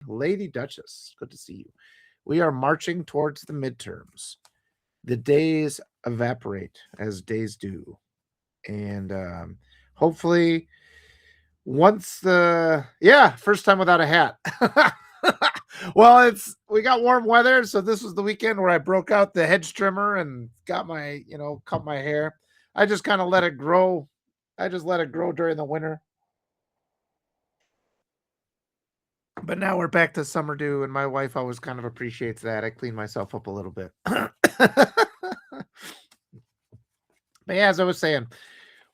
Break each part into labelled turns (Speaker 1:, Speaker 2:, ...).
Speaker 1: Lady Duchess, good to see you. We are marching towards the midterms. The days evaporate as days do. And hopefully, once first time without a hat. Well, we got warm weather, so this was the weekend where I broke out the hedge trimmer and got my, cut my hair. I just kind of let it grow. I just let it grow during the winter. But now we're back to summer dew, and my wife always kind of appreciates that. I clean myself up a little bit. But yeah, as I was saying,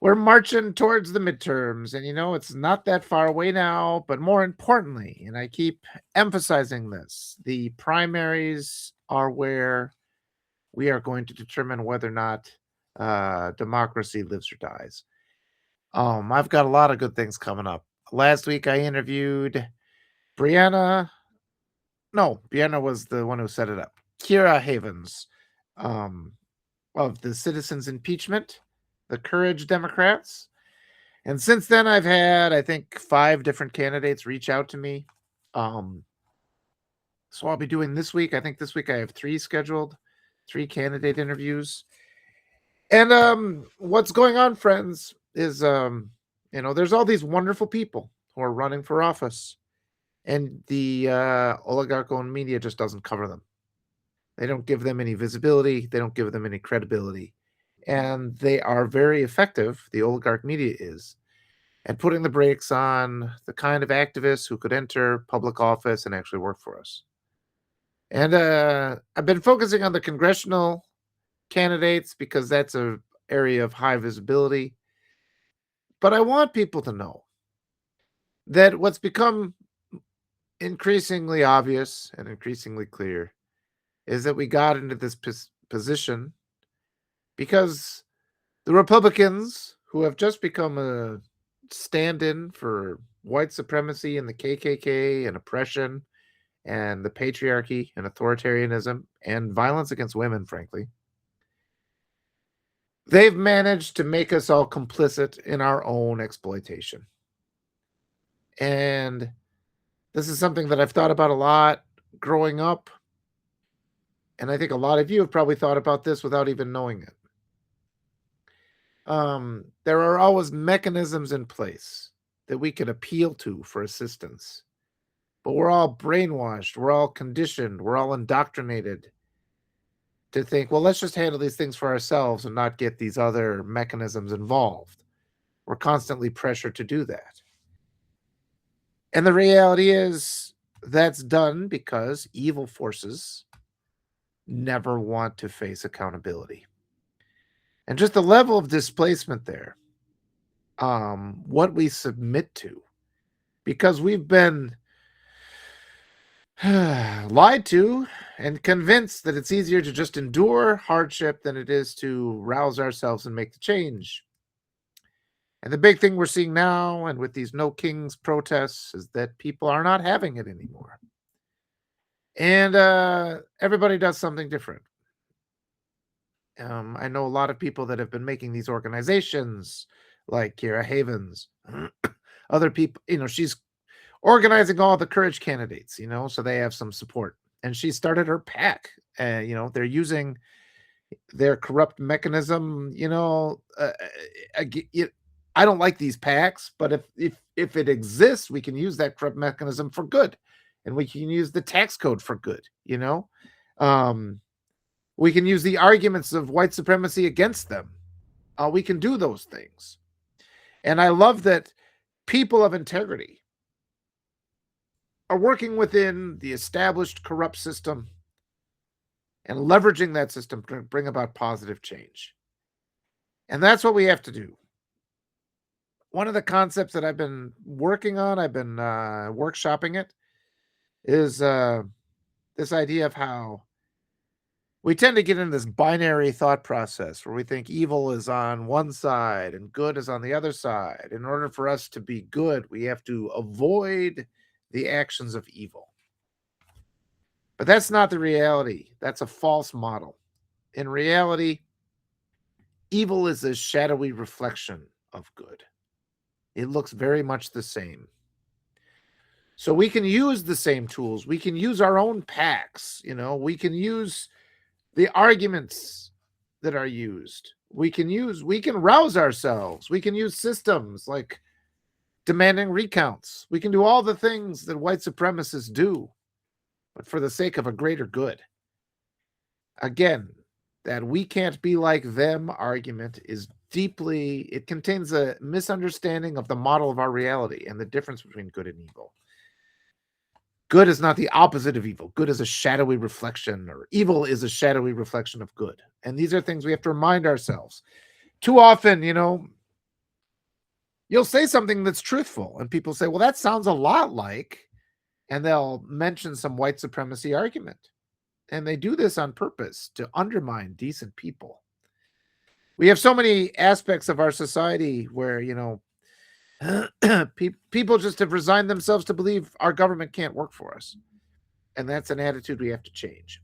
Speaker 1: we're marching towards the midterms, and it's not that far away now. But more importantly, and I keep emphasizing this, the primaries are where we are going to determine whether or not democracy lives or dies. I've got a lot of good things coming up. Last week I interviewed Brianna was the one who set it up. Kira Havens, of the Citizens Impeachment, the Courage Democrats. And since then, I've had, I think, 5 different candidates reach out to me. So I'll be doing this week. I think this week I have 3 scheduled, 3 candidate interviews. And what's going on, friends, is, there's all these wonderful people who are running for office. And the oligarch-owned media just doesn't cover them. They don't give them any visibility. They don't give them any credibility. And they are very effective, the oligarch media is, at putting the brakes on the kind of activists who could enter public office and actually work for us. And I've been focusing on the congressional candidates because that's an area of high visibility. But I want people to know that what's become increasingly obvious and increasingly clear is that we got into this position because the Republicans, who have just become a stand-in for white supremacy and the KKK and oppression and the patriarchy and authoritarianism and violence against women, frankly, they've managed to make us all complicit in our own exploitation. And this is something that I've thought about a lot growing up. And I think a lot of you have probably thought about this without even knowing it. There are always mechanisms in place that we can appeal to for assistance. But we're all brainwashed. We're all conditioned. We're all indoctrinated to think, well, let's just handle these things for ourselves and not get these other mechanisms involved. We're constantly pressured to do that. And the reality is that's done because evil forces never want to face accountability. And just the level of displacement there, what we submit to, because we've been lied to and convinced that it's easier to just endure hardship than it is to rouse ourselves and make the change. And the big thing we're seeing now, and with these No Kings protests, is that people are not having it anymore. And everybody does something different. I know a lot of people that have been making these organizations, like Kira Havens, other people, she's organizing all the courage candidates, so they have some support. And she started her PAC. They're using their corrupt mechanism. I don't like these PACs, but if it exists, we can use that corrupt mechanism for good, and we can use the tax code for good. We can use the arguments of white supremacy against them. We can do those things. And I love that people of integrity are working within the established corrupt system and leveraging that system to bring about positive change. And that's what we have to do. One of the concepts that I've been working on, I've been workshopping it, is this idea of how we tend to get in this binary thought process where we think evil is on one side and good is on the other side. In order for us to be good, we have to avoid the actions of evil. But that's not the reality. That's a false model. In reality, evil is a shadowy reflection of good. It looks very much the same. So we can use the same tools. We can use our own packs. We can use the arguments that are used. We can rouse ourselves. We can use systems like demanding recounts. We can do all the things that white supremacists do, but for the sake of a greater good. Again, that we can't be like them argument it contains a misunderstanding of the model of our reality and the difference between good and evil. Good is not the opposite of evil. Good is a shadowy reflection, or evil is a shadowy reflection of good. And these are things we have to remind ourselves. Too often, you'll say something that's truthful, and people say, well, that sounds a lot like, and they'll mention some white supremacy argument. And they do this on purpose to undermine decent people. We have so many aspects of our society where, people just have resigned themselves to believe our government can't work for us. And that's an attitude we have to change.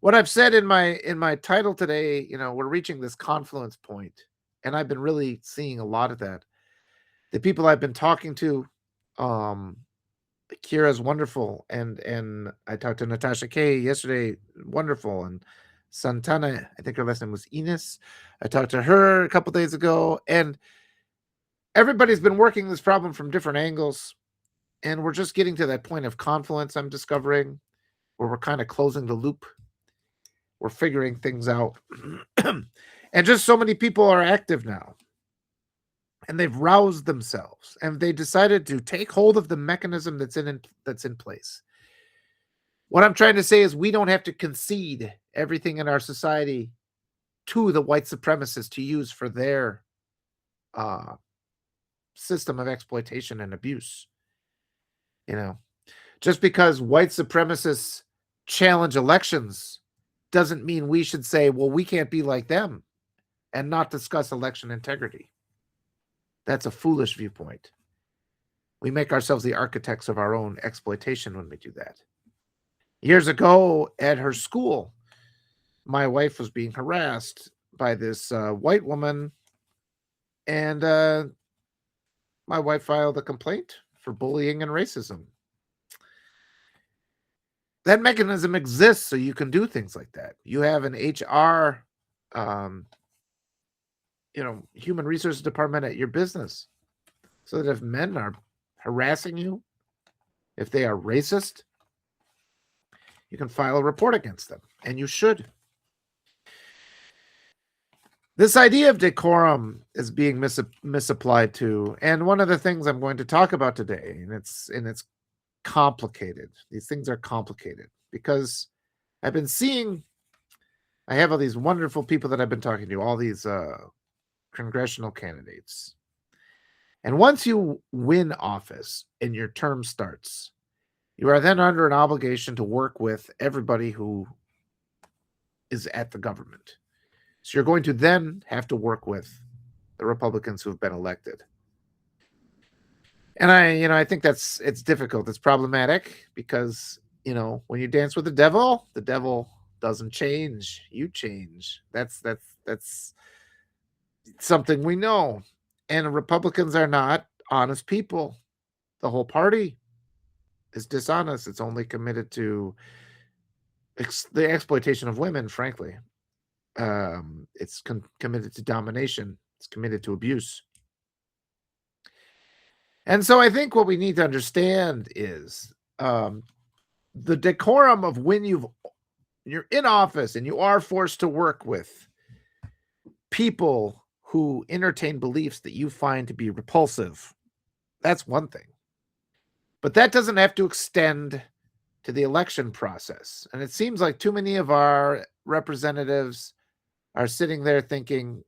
Speaker 1: What I've said in my title today, we're reaching this confluence point, and I've been really seeing a lot of that. The people I've been talking to, Kira's wonderful, and I talked to Natasha Kay yesterday, wonderful, and Santana, I think her last name was Ines. I talked to her a couple days ago, and everybody's been working this problem from different angles, and we're just getting to that point of confluence, I'm discovering, where we're kind of closing the loop. We're figuring things out. And just so many people are active now. And they've roused themselves, and they decided to take hold of the mechanism that's in place. What I'm trying to say is we don't have to concede everything in our society to the white supremacists to use for their system of exploitation and abuse. Just because white supremacists challenge elections doesn't mean we should say, well, we can't be like them and not discuss election integrity. That's a foolish viewpoint. We make ourselves the architects of our own exploitation when we do that. Years ago at her school, my wife was being harassed by this white woman, and my wife filed a complaint for bullying and racism. That mechanism exists so you can do things like that. You have an HR, human resources department at your business, so that if men are harassing you, if they are racist, you can file a report against them, and you should. This idea of decorum is being misapplied too, and one of the things I'm going to talk about today, and it's complicated. These things are complicated because I have all these wonderful people that I've been talking to, all these congressional candidates. And once you win office and your term starts, you are then under an obligation to work with everybody who is at the government. So you're going to then have to work with the Republicans who have been elected. And I think it's difficult. It's problematic because, when you dance with the devil doesn't change. You change. That's something we know. And Republicans are not honest people. The whole party is dishonest. It's only committed to the exploitation of women, frankly. It's committed to domination. It's committed to abuse. And so I think what we need to understand is the decorum of when you're in office and you are forced to work with people who entertain beliefs that you find to be repulsive. That's one thing. But that doesn't have to extend to the election process. And it seems like too many of our representatives are sitting there thinking,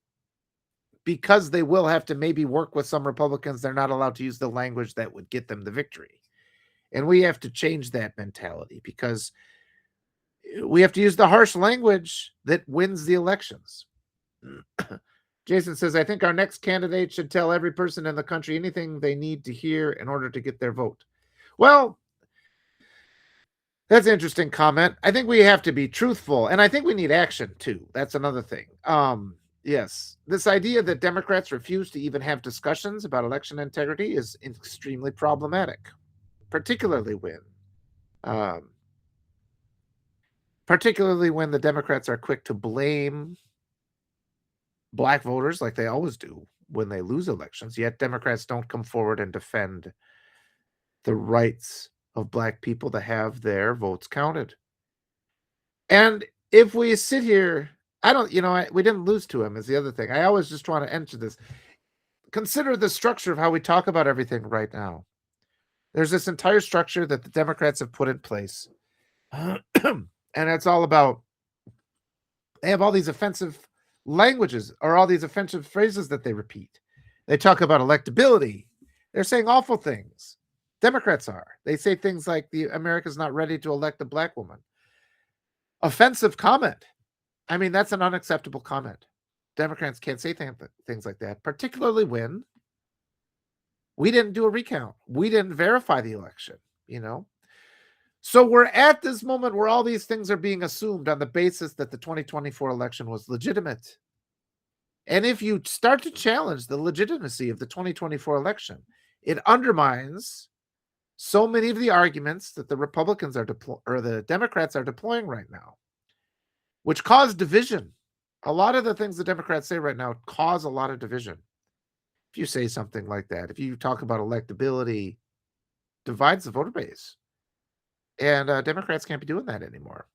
Speaker 1: because they will have to maybe work with some Republicans, they're not allowed to use the language that would get them the victory. And we have to change that mentality because we have to use the harsh language that wins the elections. Jason says, I think our next candidate should tell every person in the country anything they need to hear in order to get their vote. Well, that's an interesting comment. I think we have to be truthful, and I think we need action too. That's another thing. Yes. This idea that Democrats refuse to even have discussions about election integrity is extremely problematic, particularly when um, the Democrats are quick to blame black voters like they always do when they lose elections, yet Democrats don't come forward and defend the rights of black people to have their votes counted. And if we sit here, I don't, we didn't lose to him is the other thing. I always just want to enter this. Consider the structure of how we talk about everything right now. There's this entire structure that the Democrats have put in place. And it's all about, they have all these offensive languages or all these offensive phrases that they repeat. They talk about electability. They're saying awful things. Democrats are. They say things like the America's not ready to elect a black woman. Offensive comment. I mean, that's an unacceptable comment. Democrats can't say things like that, particularly when we didn't do a recount. We didn't verify the election, So we're at this moment where all these things are being assumed on the basis that the 2024 election was legitimate. And if you start to challenge the legitimacy of the 2024 election, it undermines so many of the arguments that the Republicans are or the Democrats are deploying right now, which cause division. A lot of the things the Democrats say right now cause a lot of division. If you say something like that, if you talk about electability, divides the voter base. And Democrats can't be doing that anymore.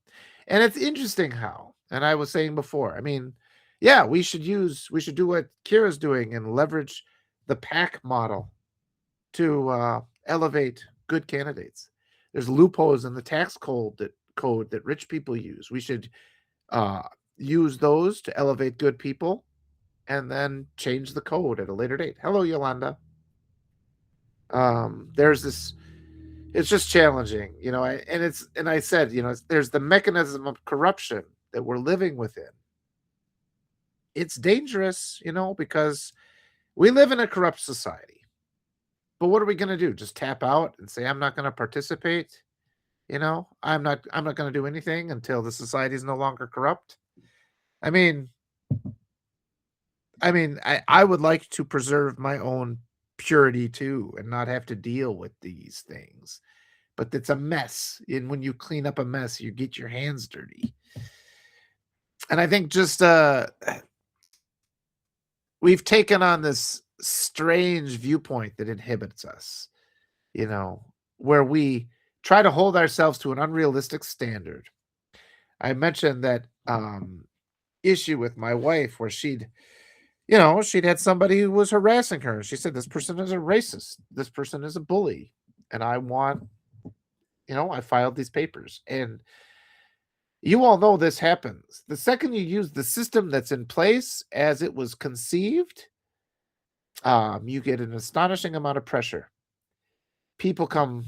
Speaker 1: And it's interesting how, and I was saying before, I mean, yeah, we should do what Kira's doing and leverage the PAC model to elevate good candidates. There's loopholes in the tax code that rich people use. We should use those to elevate good people and then change the code at a later date. Hello, Yolanda. There's this, it's just challenging, and I said, there's the mechanism of corruption that we're living within. It's dangerous, because we live in a corrupt society. But what are we going to do? Just tap out and say, I'm not going to participate? I'm not going to do anything until the society is no longer corrupt. I mean, I would like to preserve my own purity too and not have to deal with these things. But it's a mess. And when you clean up a mess, you get your hands dirty. And I think just we've taken on this strange viewpoint that inhibits us, where we try to hold ourselves to an unrealistic standard. I mentioned that issue with my wife where she'd had somebody who was harassing her. She said, this person is a racist. This person is a bully. And I filed these papers. And you all know this happens. The second you use the system that's in place as it was conceived, you get an astonishing amount of pressure. People come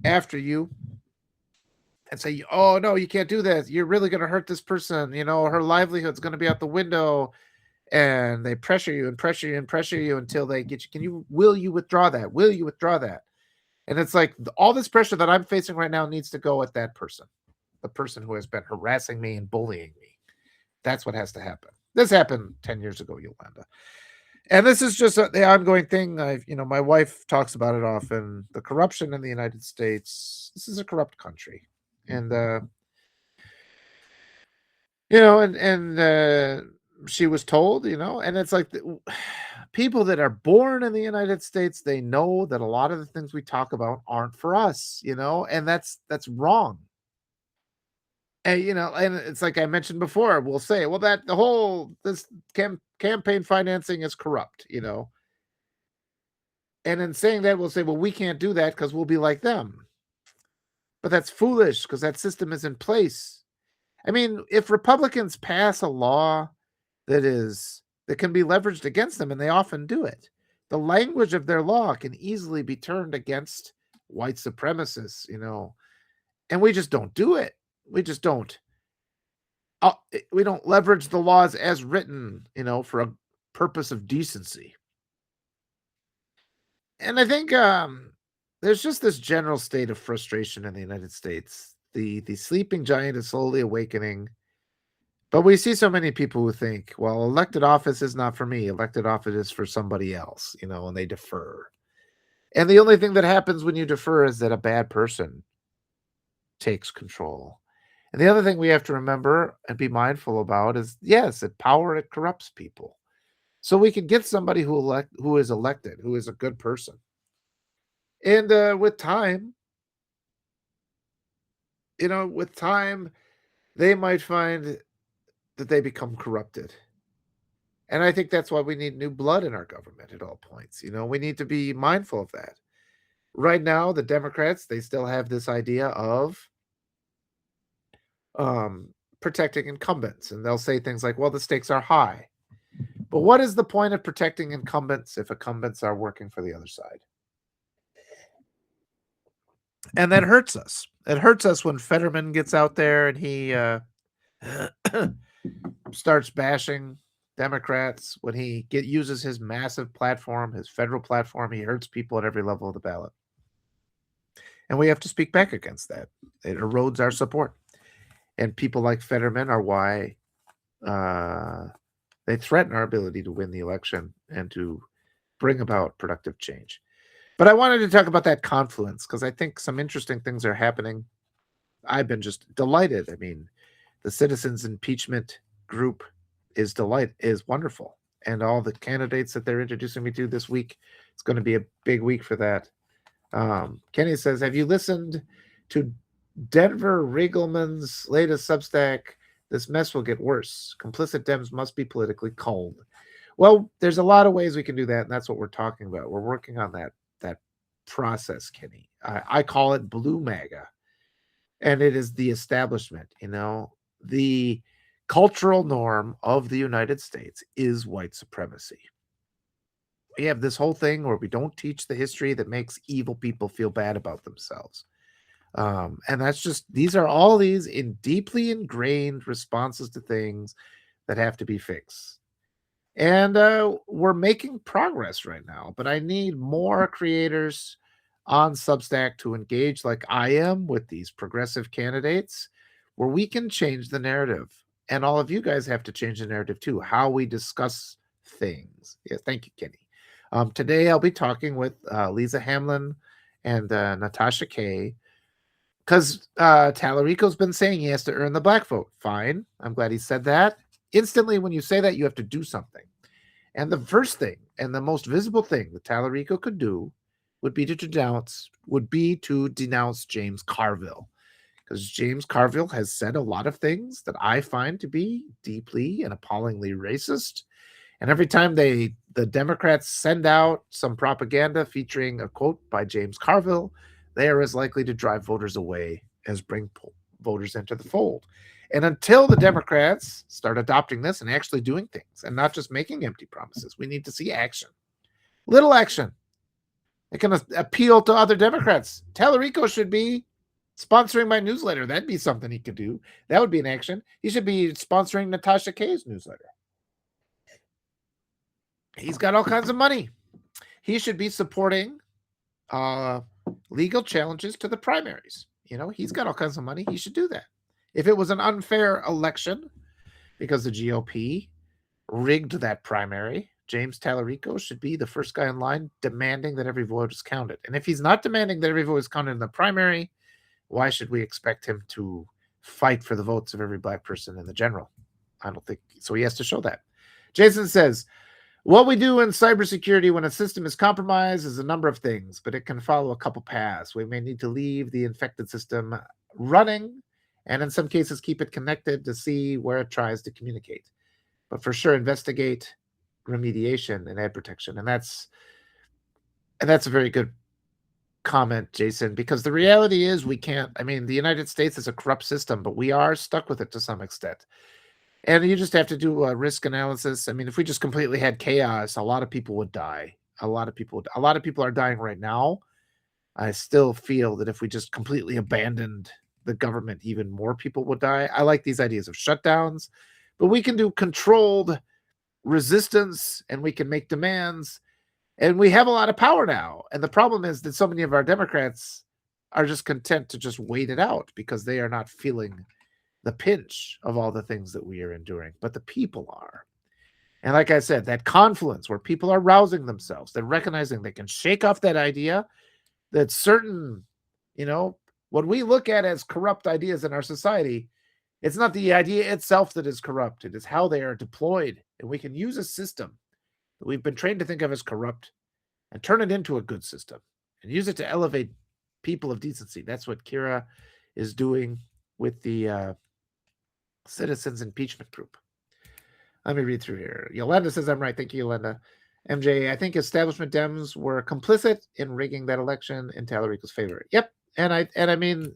Speaker 1: after you and say, oh, no, you can't do that. You're really going to hurt this person. Her livelihood's going to be out the window. And they pressure you and pressure you and pressure you until they get you. Will you withdraw that? Will you withdraw that? And it's like all this pressure that I'm facing right now needs to go at that person, the person who has been harassing me and bullying me. That's what has to happen. This happened 10 years ago, Yolanda. And this is just the ongoing thing. My wife talks about it often. The corruption in the United States. This is a corrupt country. And, she was told, and it's like people that are born in the United States, they know that a lot of the things we talk about aren't for us, and that's wrong. And, and it's like I mentioned before, we'll say, well, that the whole, this campaign financing is corrupt, and in saying that, we'll say, well, we can't do that because we'll be like them. But that's foolish because that system is in place. I mean, if Republicans pass a law that can be leveraged against them, and they often do it, the language of their law can easily be turned against white supremacists, and we just don't do it. We just don't. We don't leverage the laws as written, for a purpose of decency. And I think there's just this general state of frustration in the United States. The sleeping giant is slowly awakening. But we see so many people who think, well, elected office is not for me. Elected office is for somebody else, and they defer. And the only thing that happens when you defer is that a bad person takes control. And the other thing we have to remember and be mindful about is, yes, power, it corrupts people. So we can get somebody who is elected, who is a good person. And with time, they might find that they become corrupted. And I think that's why we need new blood in our government at all points. We need to be mindful of that. Right now, the Democrats, they still have this idea of protecting incumbents. And they'll say things like, well, the stakes are high. But what is the point of protecting incumbents if incumbents are working for the other side? And that hurts us. It hurts us when Fetterman gets out there and he starts bashing Democrats, when he uses his massive platform, his federal platform. He hurts people at every level of the ballot. And we have to speak back against that. It erodes our support. And people like Fetterman are why they threaten our ability to win the election and to bring about productive change. But I wanted to talk about that Confluence because I think some interesting things are happening. I've been just delighted. I mean, the citizens impeachment group is wonderful. And all the candidates that they're introducing me to this week, it's going to be a big week for that. Kenny says, have you listened to Denver Riggleman's latest Substack? This mess will get worse. Complicit Dems must be politically cold. Well, there's a lot of ways we can do that, and that's what we're talking about. We're working on that process, Kenny. I call it Blue MAGA, and it is the establishment. The cultural norm of the United States is white supremacy. We have this whole thing where we don't teach the history that makes evil people feel bad about themselves. And that's just, these are all these deeply ingrained responses to things that have to be fixed. And we're making progress right now, but I need more creators on Substack to engage like I am with these progressive candidates where we can change the narrative. And all of you guys have to change the narrative too, how we discuss things. Yeah, thank you, Kenny. Today I'll be talking with Lisa Hamlin and Natasha Kay, because Tallarico's been saying he has to earn the black vote. Fine. I'm glad he said that. Instantly, when you say that, you have to do something. And the first thing and the most visible thing that Tallarico could do would be to denounce James Carville. Because James Carville has said a lot of things that I find to be deeply and appallingly racist. And every time the Democrats send out some propaganda featuring a quote by James Carville, they are as likely to drive voters away as bring voters into the fold. And until the Democrats start adopting this and actually doing things and not just making empty promises, we need to see action. Little action. It can appeal to other Democrats. Tallarico should be sponsoring my newsletter. That'd be something he could do. That would be an action. He should be sponsoring Natasha Kay's newsletter. He's got all kinds of money. He should be supporting legal challenges to the primaries. He's got all kinds of money. He should do that. If it was an unfair election because the GOP rigged that primary, James Tallarico should be the first guy in line demanding that every vote is counted. And if he's not demanding that every vote is counted in the primary, why should we expect him to fight for the votes of every black person in the general? I don't think so. He has to show that. Jason says, what we do in cybersecurity when a system is compromised is a number of things, but it can follow a couple paths. We may need to leave the infected system running, and in some cases keep it connected to see where it tries to communicate. But for sure, investigate remediation and ad protection. And that's a very good comment, Jason, because the reality is we can't. I mean, the United States is a corrupt system, but we are stuck with it to some extent. And you just have to do a risk analysis. I mean, if we just completely had chaos, a lot of people would die. A lot of people are dying right now. I still feel that if we just completely abandoned the government, even more people would die. I like these ideas of shutdowns, but we can do controlled resistance and we can make demands, and we have a lot of power now. And the problem is that so many of our Democrats are just content to just wait it out because they are not feeling the pinch of all the things that we are enduring, but the people are. And like I said, that confluence where people are rousing themselves, they're recognizing they can shake off that idea that certain, you know, what we look at as corrupt ideas in our society, it's not the idea itself that is corrupt. It is how they are deployed. And we can use a system that we've been trained to think of as corrupt and turn it into a good system and use it to elevate people of decency. That's what Kira is doing with the citizens impeachment group. Let me read through here. Yolanda says I'm right. Thank you, Yolanda. MJ, I think establishment Dems were complicit in rigging that election in Tallarico's favor. Yep. And I mean,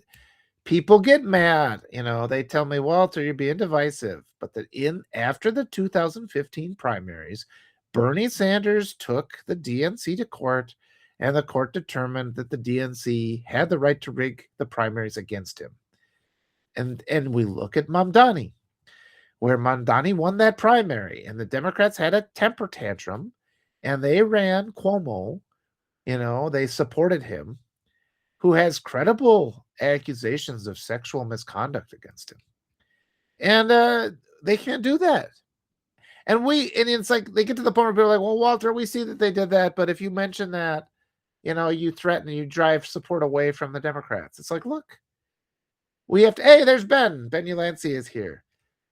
Speaker 1: people get mad. They tell me, Walter, you're being divisive. But after the 2015 primaries, Bernie Sanders took the DNC to court, and the court determined that the DNC had the right to rig the primaries against him. And we look at Mamdani, where Mamdani won that primary, and the Democrats had a temper tantrum, and they ran Cuomo. They supported him, who has credible accusations of sexual misconduct against him. And they can't do that. And it's like they get to the point where people are like, well, Walter, we see that they did that, but if you mention that, you threaten and you drive support away from the Democrats. It's like, look, we have to. Hey, there's Ben. Ben Ulancey is here.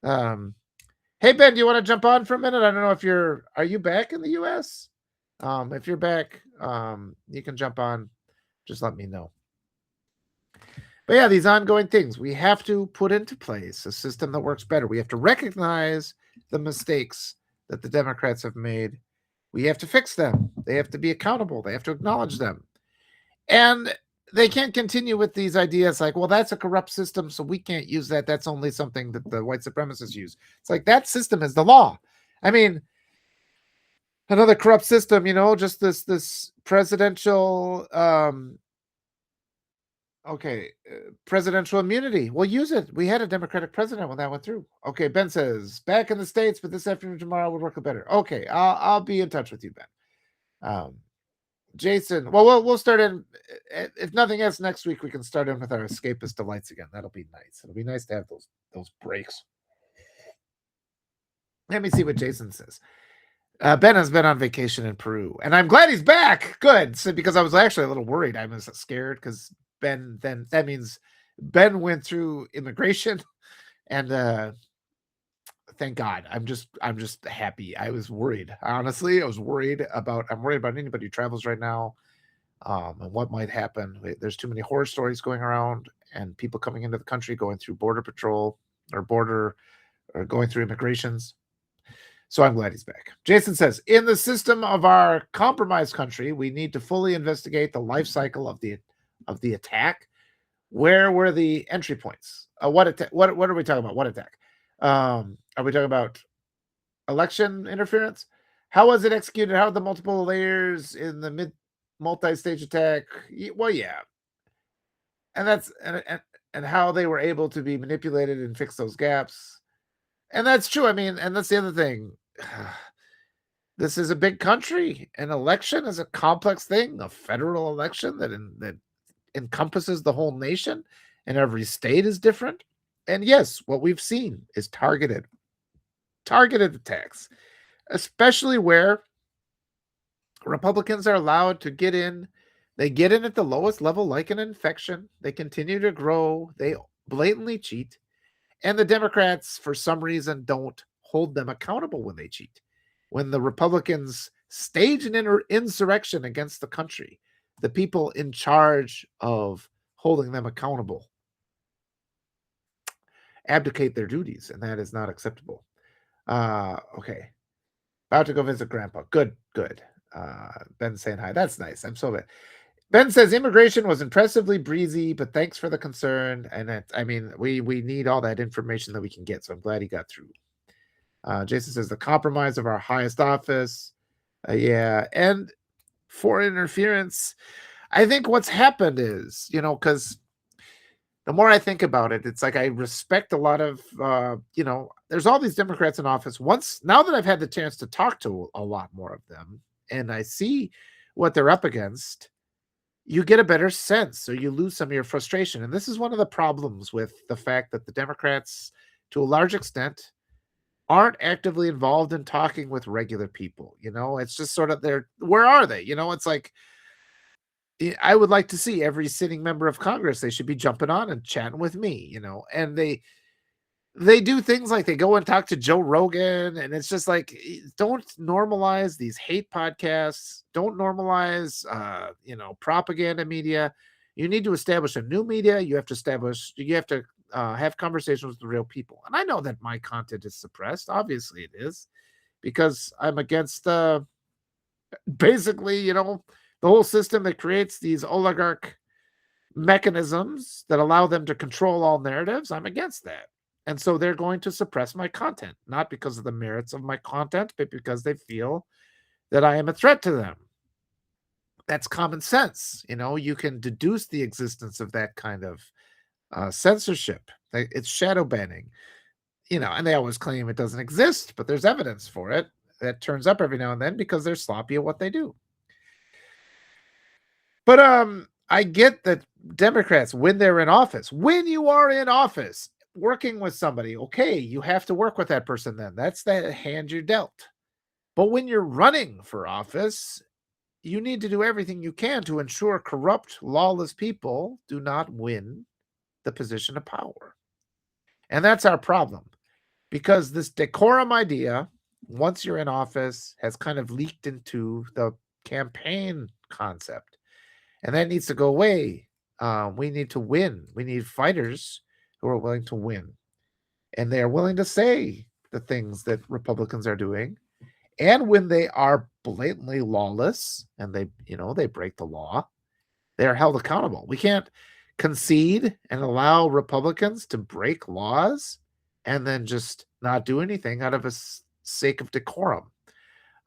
Speaker 1: Hey, Ben, do you want to jump on for a minute? I don't know are you back in the U.S.? If you're back, you can jump on. Just let me know. But yeah, these ongoing things, we have to put into place a system that works better. We have to recognize the mistakes that the Democrats have made. We have to fix them. They have to be accountable. They have to acknowledge them. And they can't continue with these ideas like, well, that's a corrupt system, so we can't use that. That's only something that the white supremacists use. It's like that system is the law. I mean, another corrupt system, just this presidential presidential immunity. We'll use it. We had a Democratic president when that went through. Okay, Ben says, back in the States, but this afternoon, tomorrow would work better. Okay, I'll be in touch with you, Ben. Jason, well, we'll start in, if nothing else, next week we can start in with our escapist delights again. That'll be nice. It'll be nice to have those breaks. Let me see what Jason says. Ben has been on vacation in Peru, and I'm glad he's back. Good, because I was actually a little worried. I was scared because that means Ben went through immigration, and thank God. I'm just happy. I was worried. Honestly, I'm worried about anybody who travels right now, and what might happen. There's too many horror stories going around, and people coming into the country going through border patrol or going through immigrations. So I'm glad he's back. Jason says, in the system of our compromised country, we need to fully investigate the life cycle of the attack. Where were the entry points? What are we talking about? What attack? Are we talking about election interference? How was it executed? How are the multiple layers in the multi-stage attack? Well, yeah. And that's and how they were able to be manipulated and fix those gaps. And that's true. I mean, and that's the other thing. This is a big country. An election is a complex thing, a federal election that encompasses the whole nation, and every state is different. And yes, what we've seen is targeted attacks, especially where Republicans are allowed to get in. They get in at the lowest level, like an infection. They continue to grow. They blatantly cheat. And the Democrats, for some reason, don't hold them accountable when they cheat. When the Republicans stage an insurrection against the country, the people in charge of holding them accountable abdicate their duties, and that is not acceptable. Okay. About to go visit Grandpa. Good. Ben saying hi. That's nice. I'm so bad. Ben says immigration was impressively breezy, but thanks for the concern. And we need all that information that we can get. So I'm glad he got through. Jason says the compromise of our highest office. Yeah. And foreign interference. I think what's happened is, because the more I think about it, it's like I respect a lot of, there's all these Democrats in office. Now that I've had the chance to talk to a lot more of them, and I see what they're up against, you get a better sense, so you lose some of your frustration. And this is one of the problems with the fact that the Democrats, to a large extent, aren't actively involved in talking with regular people. It's just sort of where are they? It's like I would like to see every sitting member of Congress. They should be jumping on and chatting with me, and they do things like they go and talk to Joe Rogan, and it's just like, don't normalize these hate podcasts. Don't normalize, propaganda media. You need to establish a new media. You have to have conversations with the real people. And I know that my content is suppressed. Obviously it is, because I'm against, basically, the whole system that creates these oligarch mechanisms that allow them to control all narratives. I'm against that. And so they're going to suppress my content, not because of the merits of my content, but because they feel that I am a threat to them. That's common sense. You can deduce the existence of that kind of censorship. It's shadow banning, and they always claim it doesn't exist, but there's evidence for it that turns up every now and then because they're sloppy at what they do. But I get that Democrats, when they're in office, when you are in office, working with somebody, okay, you have to work with that person then. That's the hand you're dealt. But when you're running for office, you need to do everything you can to ensure corrupt, lawless people do not win the position of power. And that's our problem, because this decorum idea, once you're in office, has kind of leaked into the campaign concept. And that needs to go away. We need to win. We need fighters who are willing to win. And they are willing to say the things that Republicans are doing. And when they are blatantly lawless and they break the law, they are held accountable. We can't concede and allow Republicans to break laws and then just not do anything out of a sake of decorum.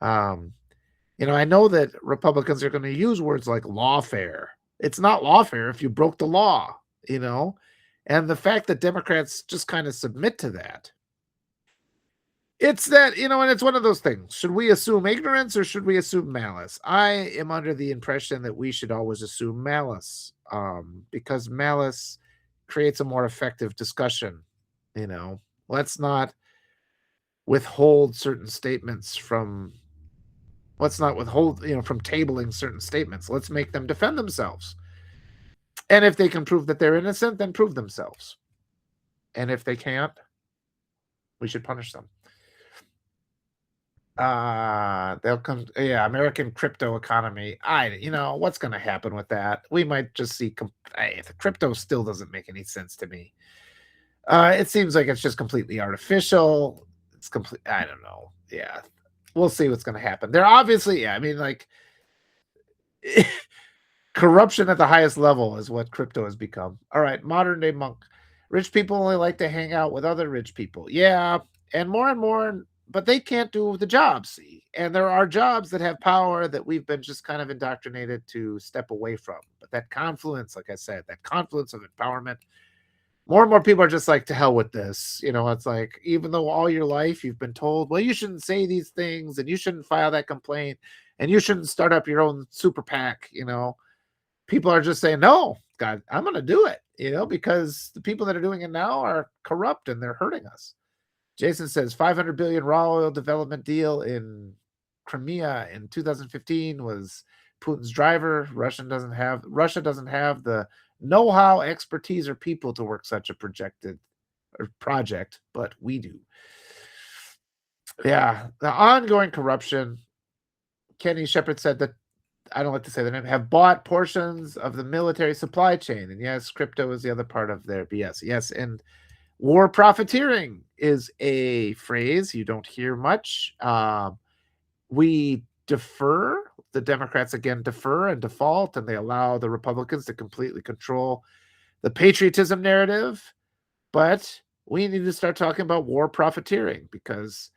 Speaker 1: I know that Republicans are going to use words like lawfare. It's not lawfare if you broke the law, and the fact that Democrats just kind of submit to that. It's that, and it's one of those things. Should we assume ignorance or should we assume malice? I am under the impression that we should always assume malice, because malice creates a more effective discussion. Let's not withhold certain statements from from tabling certain statements. Let's make them defend themselves. And if they can prove that they're innocent, then prove themselves. And if they can't, we should punish them. They'll come. Yeah, American crypto economy. What's going to happen with that? We might just see. The crypto still doesn't make any sense to me. It seems like it's just completely artificial. It's complete. I don't know. Yeah, we'll see what's going to happen. They're obviously. Yeah, corruption at the highest level is what crypto has become. All right, modern day monk. Rich people only like to hang out with other rich people. Yeah, and more, but they can't do the jobs, see? And there are jobs that have power that we've been just kind of indoctrinated to step away from. But that confluence, like I said, that confluence of empowerment, more and more people are just like, to hell with this. It's like, even though all your life you've been told, well, you shouldn't say these things and you shouldn't file that complaint and you shouldn't start up your own super PAC, people are just saying, no, God, I'm going to do it, because the people that are doing it now are corrupt and they're hurting us. Jason says 500 billion raw oil development deal in Crimea in 2015 was Putin's driver. Russia doesn't have the know-how, expertise, or people to work such a project, but we do. Yeah, the ongoing corruption. Kenny Shepard said that, I don't like to say the name, have bought portions of the military supply chain. And yes, crypto is the other part of their BS. Yes, and war profiteering is a phrase you don't hear much. We defer. The Democrats, again, defer and default, and they allow the Republicans to completely control the patriotism narrative. But we need to start talking about war profiteering because,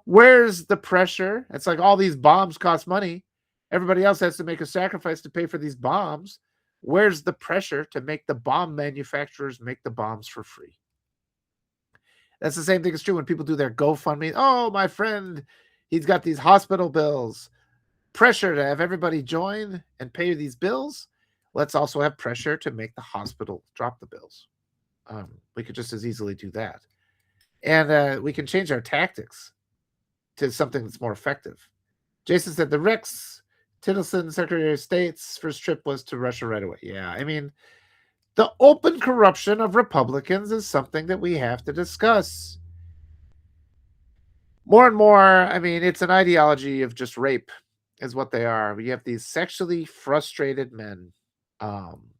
Speaker 1: where's the pressure? It's like all these bombs cost money. Everybody else has to make a sacrifice to pay for these bombs. Where's the pressure to make the bomb manufacturers make the bombs for free? That's the same thing is true when people do their GoFundMe. Oh, my friend, he's got these hospital bills. pressure to have everybody join and pay these bills. Let's also have pressure to make the hospital drop the bills. We could just as easily do that. And we can change our tactics to something that's more effective. Jason said the Rex Tillerson, Secretary of State's first trip was to Russia right away. Yeah, I mean, the open corruption of Republicans is something that we have to discuss. More and more, I mean, it's an ideology of just rape, is what they are. We have these sexually frustrated men. Um,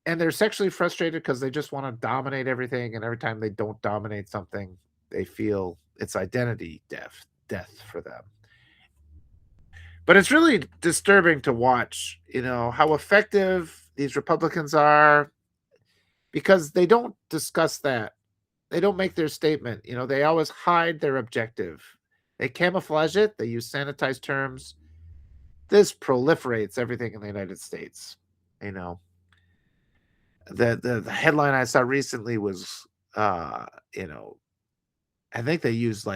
Speaker 1: and they're sexually frustrated because they just want to dominate everything. And every time they don't dominate something, they feel it's identity death for them. But it's really disturbing to watch, how effective these Republicans are because they don't discuss that. They don't make their statement. They always hide their objective. They camouflage it. They use sanitized terms. This proliferates everything in the United States. The headline I saw recently was, I think they use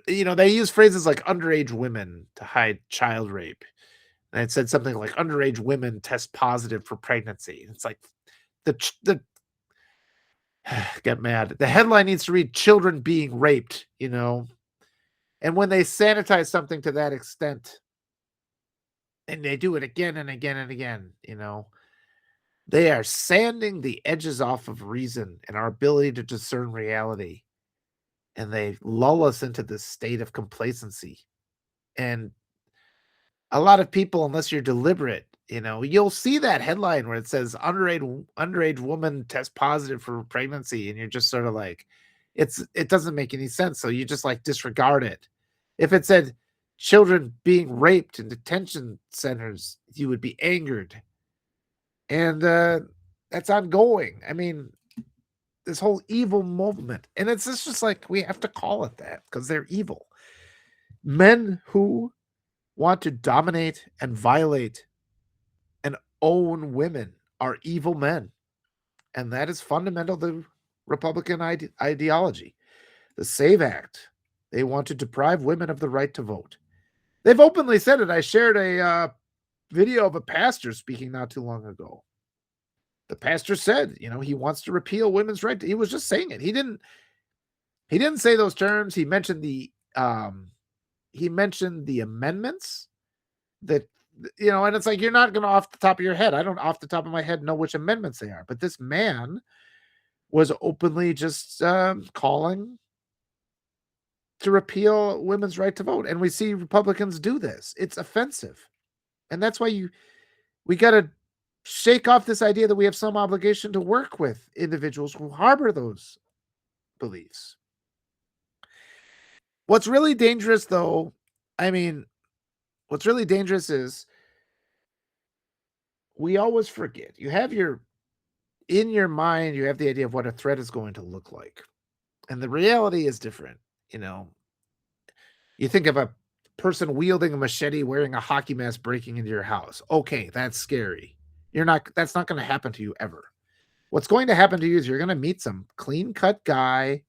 Speaker 1: they use phrases like underage women to hide child rape. And it said something like underage women test positive for pregnancy. It's like the get mad. The headline needs to read children being raped, And when they sanitize something to that extent, and they do it again and again and again, they are sanding the edges off of reason and our ability to discern reality. And they lull us into this state of complacency. And a lot of people, unless you're deliberate, you'll see that headline where it says underage woman test positive for pregnancy, and you're just sort of like, it doesn't make any sense. So you just like disregard it. If it said children being raped in detention centers, you would be angered. And that's ongoing. I mean, this whole evil movement. And it's just like, we have to call it that because they're evil. Men who want to dominate and violate and own women are evil men. And that is fundamental to Republican ideology. The SAVE Act, they want to deprive women of the right to vote. They've openly said it. I shared a video of a pastor speaking not too long ago. The pastor said, he wants to repeal women's right. He was just saying it. He didn't say those terms. He mentioned the amendments that, and it's like, you're not going to off the top of your head. I don't off the top of my head know which amendments they are, but this man was openly just calling to repeal women's right to vote. And we see Republicans do this. It's offensive. And that's why we got to shake off this idea that we have some obligation to work with individuals who harbor those beliefs. What's really dangerous, though, what's really dangerous is we always forget. In your mind, you have the idea of what a threat is going to look like. And the reality is different. You think of a person wielding a machete, wearing a hockey mask, breaking into your house. Okay, that's scary. That's not going to happen to you ever. What's going to happen to you is you're going to meet some clean-cut guy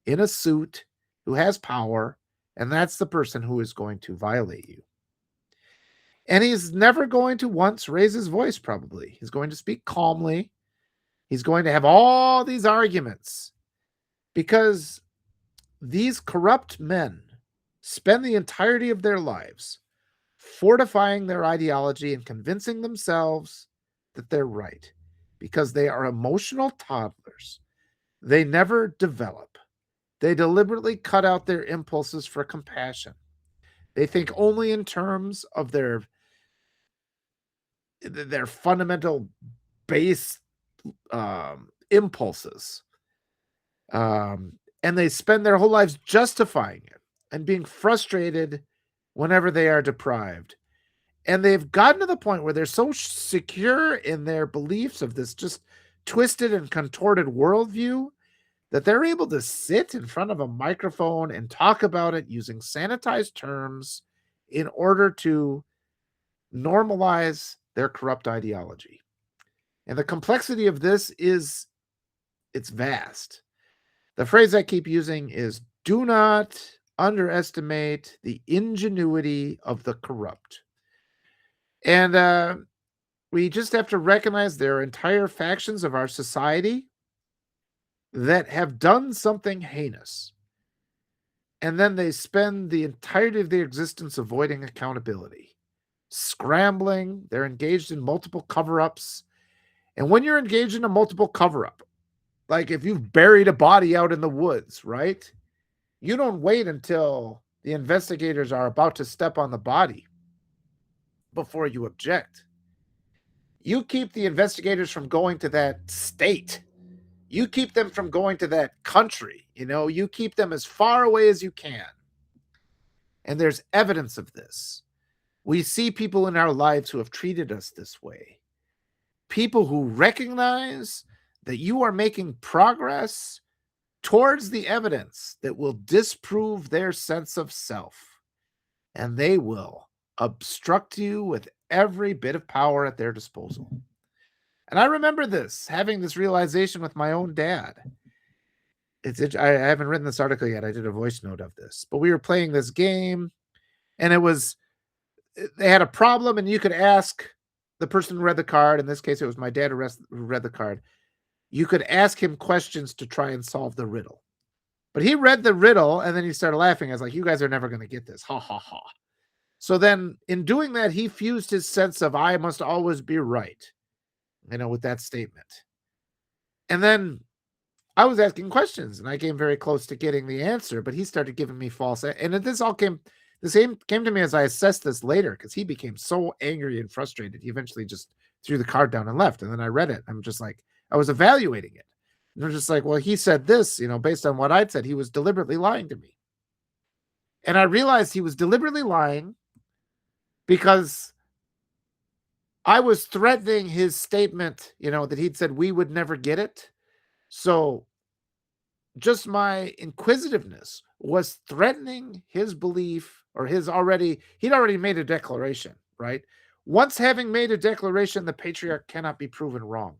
Speaker 1: in a suit who has power, and that's the person who is going to violate you. And he's never going to once raise his voice, probably. He's going to speak calmly. He's going to have all these arguments because these corrupt men spend the entirety of their lives fortifying their ideology and convincing themselves that they're right because they are emotional toddlers. They never develop. They deliberately cut out their impulses for compassion. They think only in terms of their fundamental base impulses. And they spend their whole lives justifying it and being frustrated whenever they are deprived. And they've gotten to the point where they're so secure in their beliefs of this just twisted and contorted worldview that they're able to sit in front of a microphone and talk about it using sanitized terms in order to normalize their corrupt ideology. And the complexity of this it's vast. The phrase I keep using is, do not underestimate the ingenuity of the corrupt. And we just have to recognize there are entire factions of our society that have done something heinous. And then they spend the entirety of their existence avoiding accountability, scrambling. They're engaged in multiple cover-ups. And when you're engaged in a multiple cover-up, like if you've buried a body out in the woods, right? You don't wait until the investigators are about to step on the body before you object. You keep the investigators from going to that state. You keep them from going to that country. You keep them as far away as you can. And there's evidence of this. We see people in our lives who have treated us this way. People who recognize that you are making progress towards the evidence that will disprove their sense of self. And they will obstruct you with every bit of power at their disposal. And I remember having this realization with my own dad. I haven't written this article yet. I did a voice note of this. But we were playing this game, and they had a problem, and you could ask the person who read the card. In this case, it was my dad who read the card. You could ask him questions to try and solve the riddle. But he read the riddle, and then he started laughing. I was like, you guys are never going to get this. Ha, ha, ha. So then in doing that, he fused his sense of I must always be right, with that statement. And then I was asking questions, and I came very close to getting the answer, but he started giving me false. And this came to me as I assessed this later, because he became so angry and frustrated. He eventually just threw the card down and left. And then I read it. I'm just like, I was evaluating it. And I'm just like, well, he said this, based on what I'd said, he was deliberately lying to me. And I realized he was deliberately lying because I was threatening his statement, that he'd said we would never get it. So just my inquisitiveness was threatening his belief, or he'd already made a declaration, right? Once having made a declaration, the patriarch cannot be proven wrong.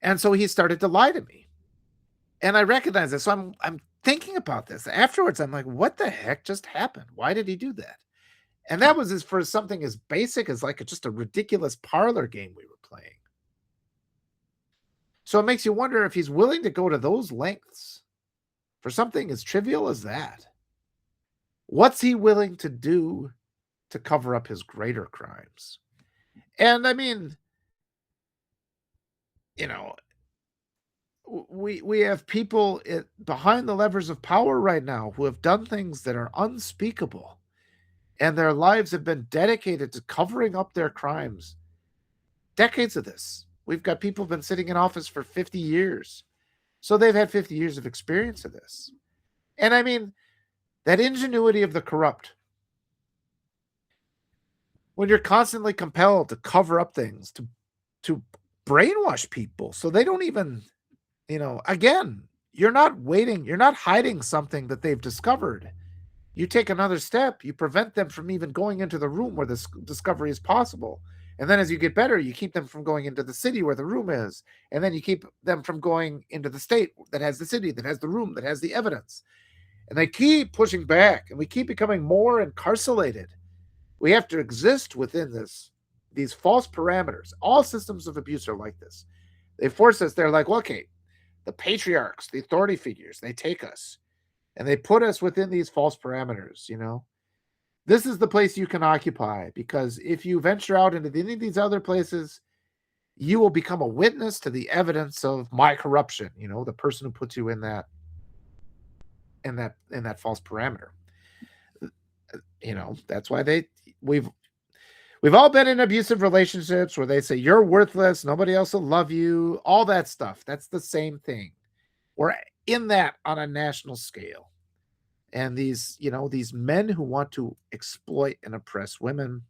Speaker 1: And so he started to lie to me. And I recognize this. So I'm thinking about this. Afterwards, I'm like, what the heck just happened? Why did he do that? And that was for something as basic as just a ridiculous parlor game we were playing. So it makes you wonder if he's willing to go to those lengths for something as trivial as that. What's he willing to do to cover up his greater crimes? And I mean, we have people behind the levers of power right now who have done things that are unspeakable. And their lives have been dedicated to covering up their crimes. Decades of this. We've got people who've been sitting in office for 50 years. So they've had 50 years of experience of this. And I mean, that ingenuity of the corrupt. When you're constantly compelled to cover up things, to brainwash people so they don't even, again, you're not hiding something that they've discovered. You take another step, you prevent them from even going into the room where this discovery is possible. And then as you get better, you keep them from going into the city where the room is. And then you keep them from going into the state that has the city, that has the room, that has the evidence. And they keep pushing back, and we keep becoming more incarcerated. We have to exist within these false parameters. All systems of abuse are like this. They force us, they're like, well, okay, the patriarchs, the authority figures, they take us. And they put us within these false parameters, This is the place you can occupy, because if you venture out into any of these other places, you will become a witness to the evidence of my corruption, the person who puts you in that false parameter. That's why we've all been in abusive relationships where they say you're worthless, nobody else will love you, all that stuff. That's the same thing. We're in that on a national scale. And these men who want to exploit and oppress women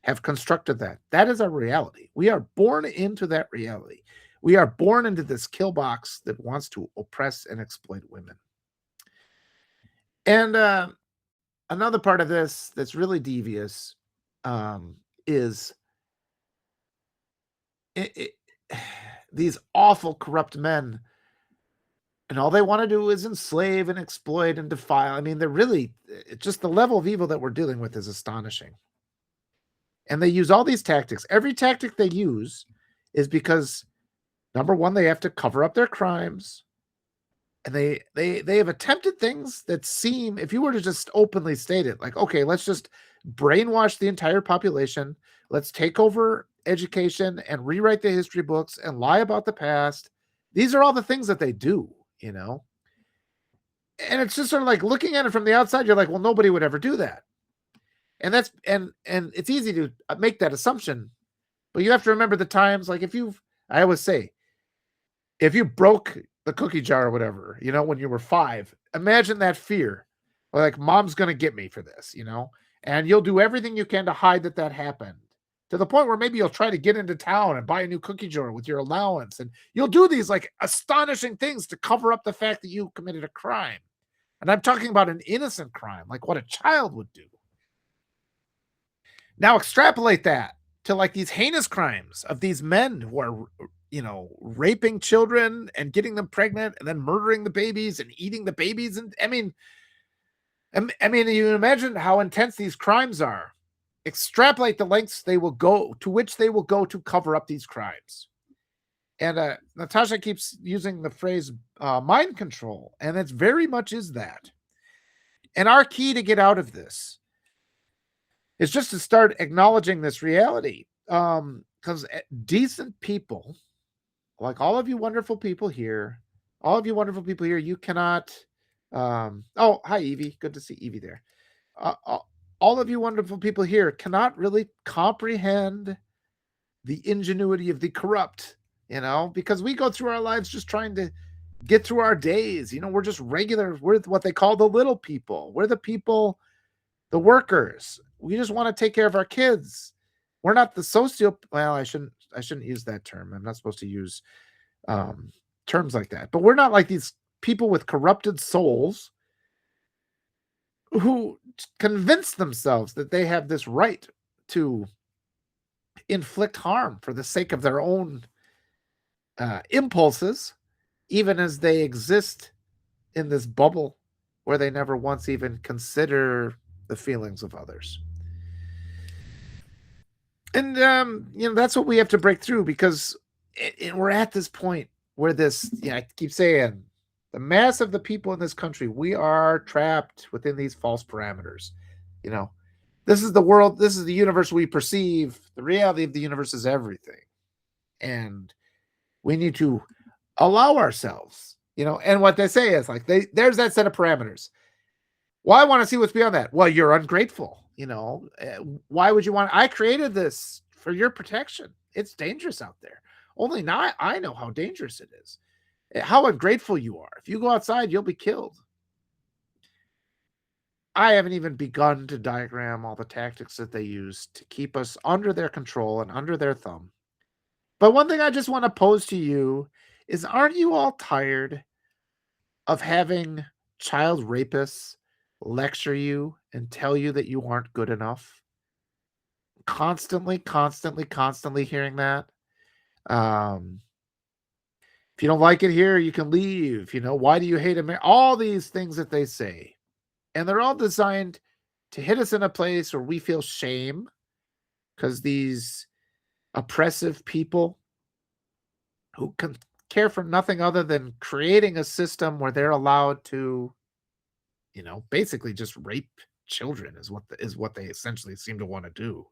Speaker 1: have constructed that. That is our reality. We are born into that reality. We are born into this kill box that wants to oppress and exploit women. And another part of this that's really devious is these awful, corrupt men. And all they want to do is enslave and exploit and defile. I mean, just the level of evil that we're dealing with is astonishing. And they use all these tactics. Every tactic they use is because number one, they have to cover up their crimes. And they have attempted things that seem, if you were to just openly state it, like, okay, let's just brainwash the entire population. Let's take over education and rewrite the history books and lie about the past. These are all the things that they do, you know? And it's just sort of like looking at it from the outside, you're like, well, nobody would ever do that. And that's and it's easy to make that assumption, but you have to remember the times, like I always say, if you broke the cookie jar or whatever, when you were 5, imagine that fear. Like, mom's going to get me for this, and you'll do everything you can to hide that happened, to the point where maybe you'll try to get into town and buy a new cookie jar with your allowance. And you'll do these like astonishing things to cover up the fact that you committed a crime. And I'm talking about an innocent crime, like what a child would do. Now extrapolate that to like these heinous crimes of these men who are, raping children and getting them pregnant and then murdering the babies and eating the babies. And I mean, you imagine how intense these crimes are. Extrapolate the lengths to which they will go to cover up these crimes. And Natasha keeps using the phrase mind control, and it's very much is that. And our key to get out of this is just to start acknowledging this reality. Because decent people, like all of you wonderful people here, you cannot. Oh, hi, Evie. Good to see Evie there. All of you wonderful people here cannot really comprehend the ingenuity of the corrupt, because we go through our lives just trying to get through our days. We're just regular. We're what they call the little people. We're the people, the workers. We just want to take care of our kids. We're not the well, I shouldn't use that term. I'm not supposed to use terms like that. But we're not like these people with corrupted souls who convince themselves that they have this right to inflict harm for the sake of their own impulses, even as they exist in this bubble where they never once even consider the feelings of others. And that's what we have to break through, because we're at this point where this, I keep saying, the mass of the people in this country, we are trapped within these false parameters. This is the world, this is the universe we perceive. The reality of the universe is everything. And we need to allow ourselves, and what they say is like, there's that set of parameters. Well, I want to see what's beyond that. Well, you're ungrateful. Why would you want? I created this for your protection. It's dangerous out there. Only now I know how dangerous it is. How ungrateful you are. If you go outside, you'll be killed. I haven't even begun to diagram all the tactics that they use to keep us under their control and under their thumb. But one thing I just want to pose to you is, aren't you all tired of having child rapists lecture you and tell you that you aren't good enough? Constantly hearing that. If you don't like it here, you can leave. Why do you hate America? All these things that they say. And they're all designed to hit us in a place where we feel shame, because these oppressive people who can care for nothing other than creating a system where they're allowed to, basically just rape children is what they essentially seem to want to do.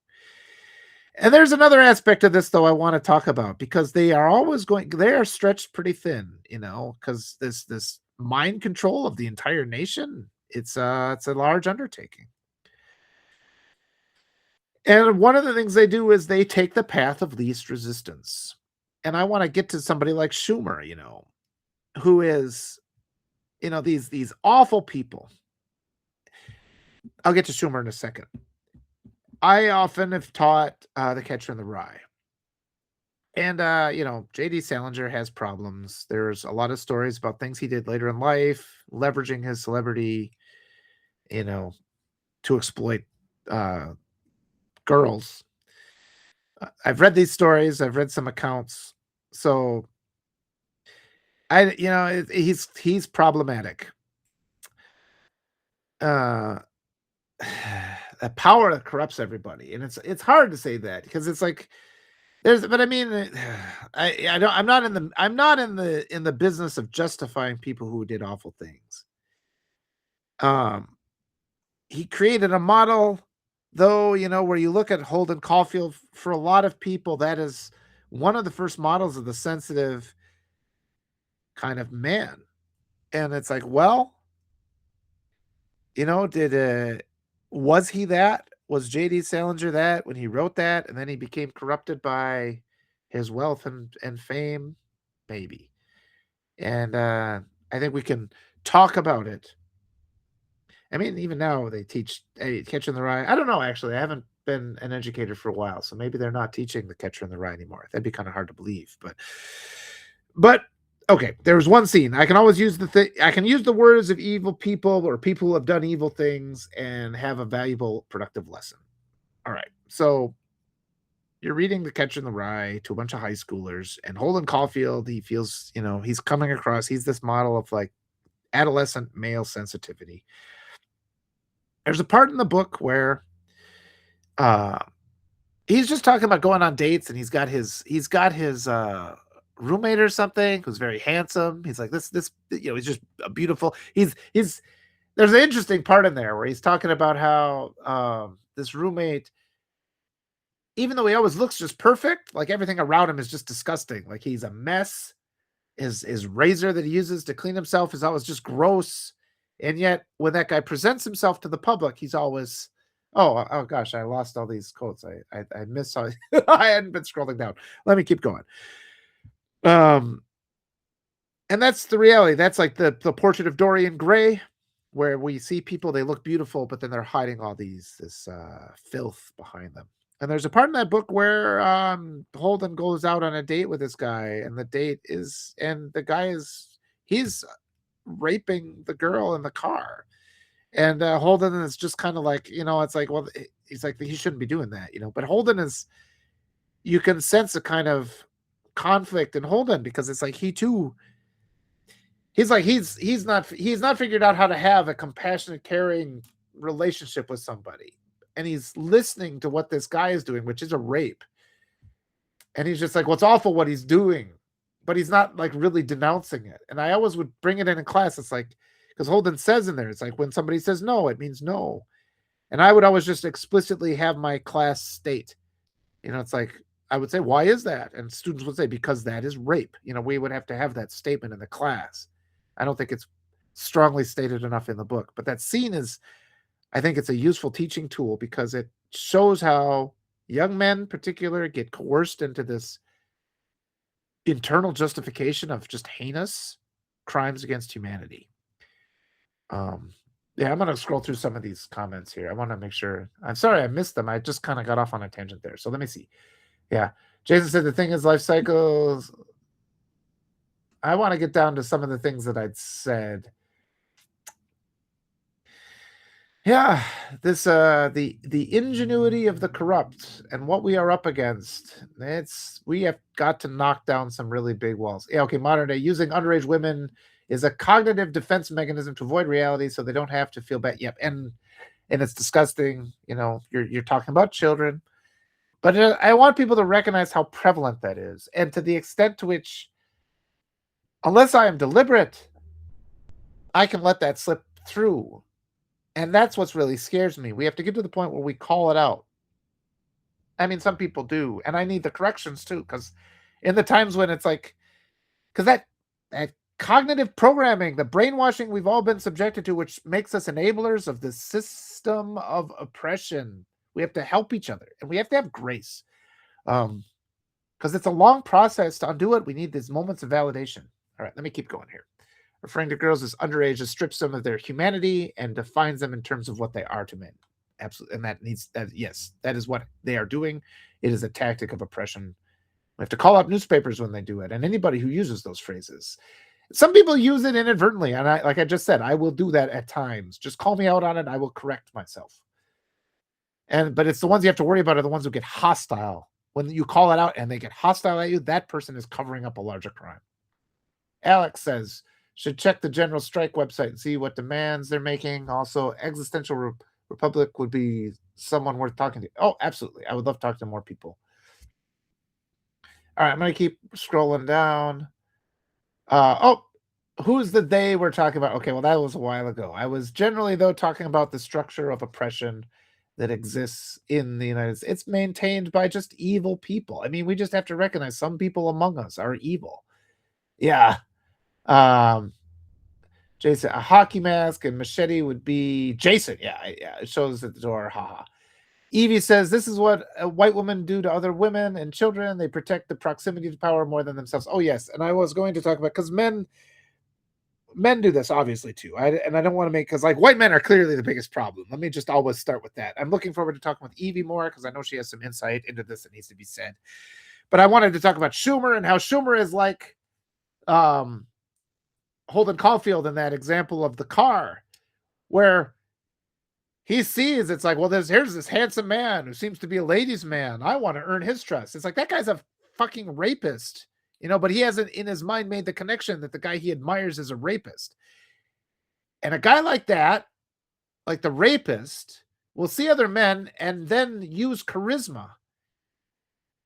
Speaker 1: And there's another aspect of this, though, I want to talk about, because they are stretched pretty thin, because this mind control of the entire nation, it's a large undertaking. And one of the things they do is they take the path of least resistance. And I want to get to somebody like Schumer, who is, these awful people. I'll get to Schumer in a second. I often have taught The Catcher in the Rye. And, J.D. Salinger has problems. There's a lot of stories about things he did later in life, leveraging his celebrity, to exploit girls. I've read these stories. I've read some accounts. So he's problematic. a power that corrupts everybody, and it's hard to say that because it's like but I mean, I'm not in the business of justifying people who did awful things. Um, he created a model, though, where you look at Holden Caulfield, for a lot of people, that is one of the first models of the sensitive kind of man. And it's like, well, did was he that? Was J.D. Salinger that when he wrote that, and then he became corrupted by his wealth and fame? Maybe. And I think we can talk about it. I mean, even now they teach Catcher in the Rye. I don't know, actually. I haven't been an educator for a while, so maybe they're not teaching the Catcher in the Rye anymore. That'd be kind of hard to believe, but okay. There's one scene. I can always use I can use the words of evil people or people who have done evil things and have a valuable, productive lesson. All right. So you're reading The Catcher in the Rye to a bunch of high schoolers, and Holden Caulfield, he feels, he's coming across, he's this model of like adolescent male sensitivity. There's a part in the book where he's just talking about going on dates, and he's got his roommate or something who's very handsome. He's like this he's just a beautiful. He's there's an interesting part in there where he's talking about how this roommate, even though he always looks just perfect, like everything around him is just disgusting. Like he's a mess. His razor that he uses to clean himself is always just gross. And yet when that guy presents himself to the public, he's always, oh gosh, I lost all these quotes. I missed all, I hadn't been scrolling down. Let me keep going. And that's the reality. That's like the portrait of Dorian Gray, where we see people, they look beautiful, but then they're hiding all this filth behind them. And there's a part in that book where Holden goes out on a date with this guy, and the guy he's raping the girl in the car. And Holden is just kind of like, it's like, well, he's like, he shouldn't be doing that, but Holden you can sense a kind of conflict in Holden, because it's like he's not figured out how to have a compassionate, caring relationship with somebody, and he's listening to what this guy is doing, which is a rape, and he's just like, well, it's awful what he's doing, but he's not like really denouncing it. And I always would bring it in class. It's like, because Holden says in there, it's like when somebody says no, it means no, and I would always just explicitly have my class state, it's like, I would say, why is that? And students would say, because that is rape. We would have to have that statement in the class. I don't think it's strongly stated enough in the book, but that scene I think it's a useful teaching tool, because it shows how young men in particular get coerced into this internal justification of just heinous crimes against humanity. Yeah, I'm going to scroll through some of these comments here. I want to make sure. I'm sorry I missed them. I just kind of got off on a tangent there. So let me see. Yeah. Jason said the thing is life cycles. I want to get down to some of the things that I'd said. Yeah, this the ingenuity of the corrupt and what we are up against. We have got to knock down some really big walls. Yeah, okay, modern day using underage women is a cognitive defense mechanism to avoid reality so they don't have to feel bad. Yep, and it's disgusting. You're talking about children. But I want people to recognize how prevalent that is, and to the extent to which, unless I am deliberate, I can let that slip through. And that's what really scares me. We have to get to the point where we call it out. I mean, some people do, and I need the corrections too, because in the times when it's like, because that cognitive programming, the brainwashing we've all been subjected to, which makes us enablers of the system of oppression. We have to help each other, and we have to have grace, because it's a long process to undo it. We need these moments of validation. All right, let me keep going here. Referring to girls as underage strips them of their humanity and defines them in terms of what they are to men. Absolutely, and yes, that is what they are doing. It is a tactic of oppression. We have to call out newspapers when they do it, and anybody who uses those phrases. Some people use it inadvertently, and like I just said, I will do that at times. Just call me out on it, I will correct myself. But it's the ones you have to worry about are the ones who get hostile. When you call it out and they get hostile at you, that person is covering up a larger crime. Alex says, should check the General Strike website and see what demands they're making. Also, Existential Republic would be someone worth talking to. Oh, absolutely. I would love to talk to more people. All right, I'm going to keep scrolling down. Oh, who's the they we're talking about? Okay, well, that was a while ago. I was generally, though, talking about the structure of oppression that exists in the United States. It's maintained by just evil people. I mean, we just have to recognize some people among us are evil. Yeah. Um, Jason, a hockey mask and machete would be Jason. Yeah, yeah. It shows at the door. Haha. Evie says this is what white women do to other women and children. They protect the proximity to power more than themselves. Oh yes, and I was going to talk about because men do this obviously too. And I don't want to make because like white men are clearly the biggest problem. Let me just always start with that. I'm looking forward to talking with Evie more because I know she has some insight into this that needs to be said. But I wanted to talk about Schumer and how Schumer is like Holden Caulfield in that example of the car, where he sees it's like, well, here's this handsome man who seems to be a ladies' man. I want to earn his trust. It's like that guy's a fucking rapist, but he hasn't in his mind made the connection that the guy he admires is a rapist. And a guy like that, like the rapist, will see other men and then use charisma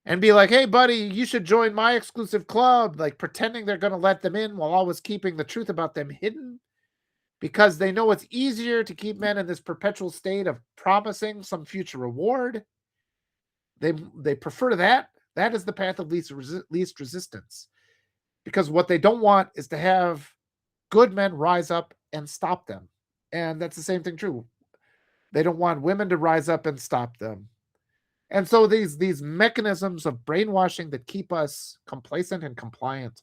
Speaker 1: and be like, hey, buddy, you should join my exclusive club, like pretending they're going to let them in while always keeping the truth about them hidden. Because they know it's easier to keep men in this perpetual state of promising some future reward. They prefer that. That is the path of least resistance. Because what they don't want is to have good men rise up and stop them. And that's the same thing true. They don't want women to rise up and stop them. And so these mechanisms of brainwashing that keep us complacent and compliant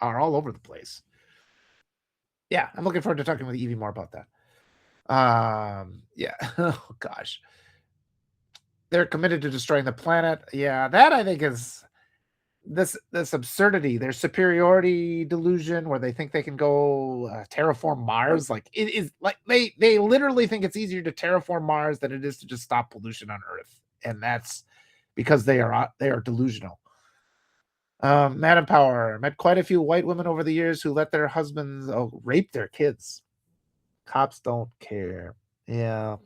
Speaker 1: are all over the place. Yeah, I'm looking forward to talking with Evie more about that. Yeah. Oh gosh. They're committed to destroying the planet. Yeah, that I think is this absurdity, their superiority delusion where they think they can go terraform Mars. Like it is like they literally think it's easier to terraform Mars than it is to just stop pollution on Earth. And that's because they are delusional. Madam Power, met quite a few white women over the years who let their husbands rape their kids. Cops don't care. Yeah.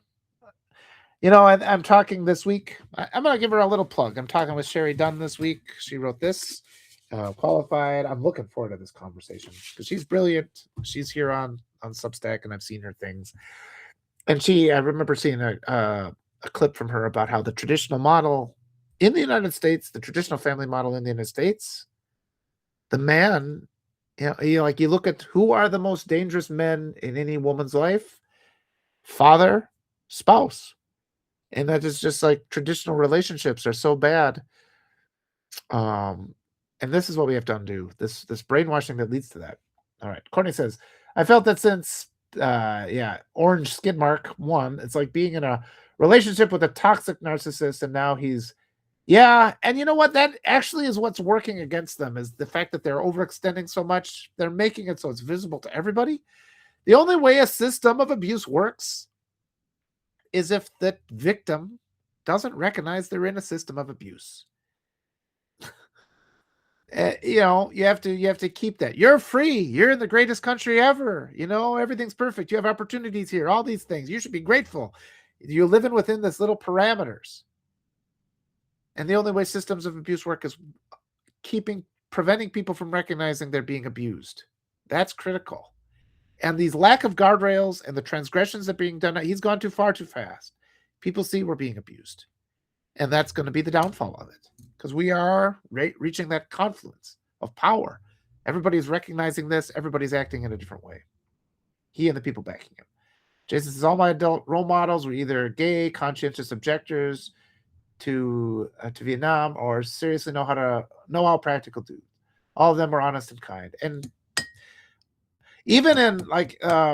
Speaker 1: I'm talking this week. I'm going to give her a little plug. I'm talking with Sherry Dunn this week. She wrote this, qualified. I'm looking forward to this conversation because she's brilliant. She's here on Substack, and I've seen her things. And I remember seeing a clip from her about how the traditional model in the United States, the traditional family model in the United States, the man, you look at who are the most dangerous men in any woman's life: father, spouse. And that is just like traditional relationships are so bad. And this is what we have to undo, this brainwashing that leads to that. All right. Courtney says, I felt that since orange skid mark 1, it's like being in a relationship with a toxic narcissist, and now he's and you know what? That actually is what's working against them, is the fact that they're overextending so much. They're making it so it's visible to everybody. The only way a system of abuse works is if the victim doesn't recognize they're in a system of abuse. You have to keep that. You're free. You're in the greatest country ever. Everything's perfect. You have opportunities here. All these things. You should be grateful. You're living within this little parameters. And the only way systems of abuse work is preventing people from recognizing they're being abused. That's critical. And these lack of guardrails and the transgressions that are being done, he's gone too far too fast. People see we're being abused. And that's going to be the downfall of it. Because we are reaching that confluence of power. Everybody's recognizing this. Everybody's acting in a different way. He and the people backing him. Jason says, all my adult role models were either gay, conscientious objectors to Vietnam, or seriously know how practical dudes. All of them were honest and kind. And even in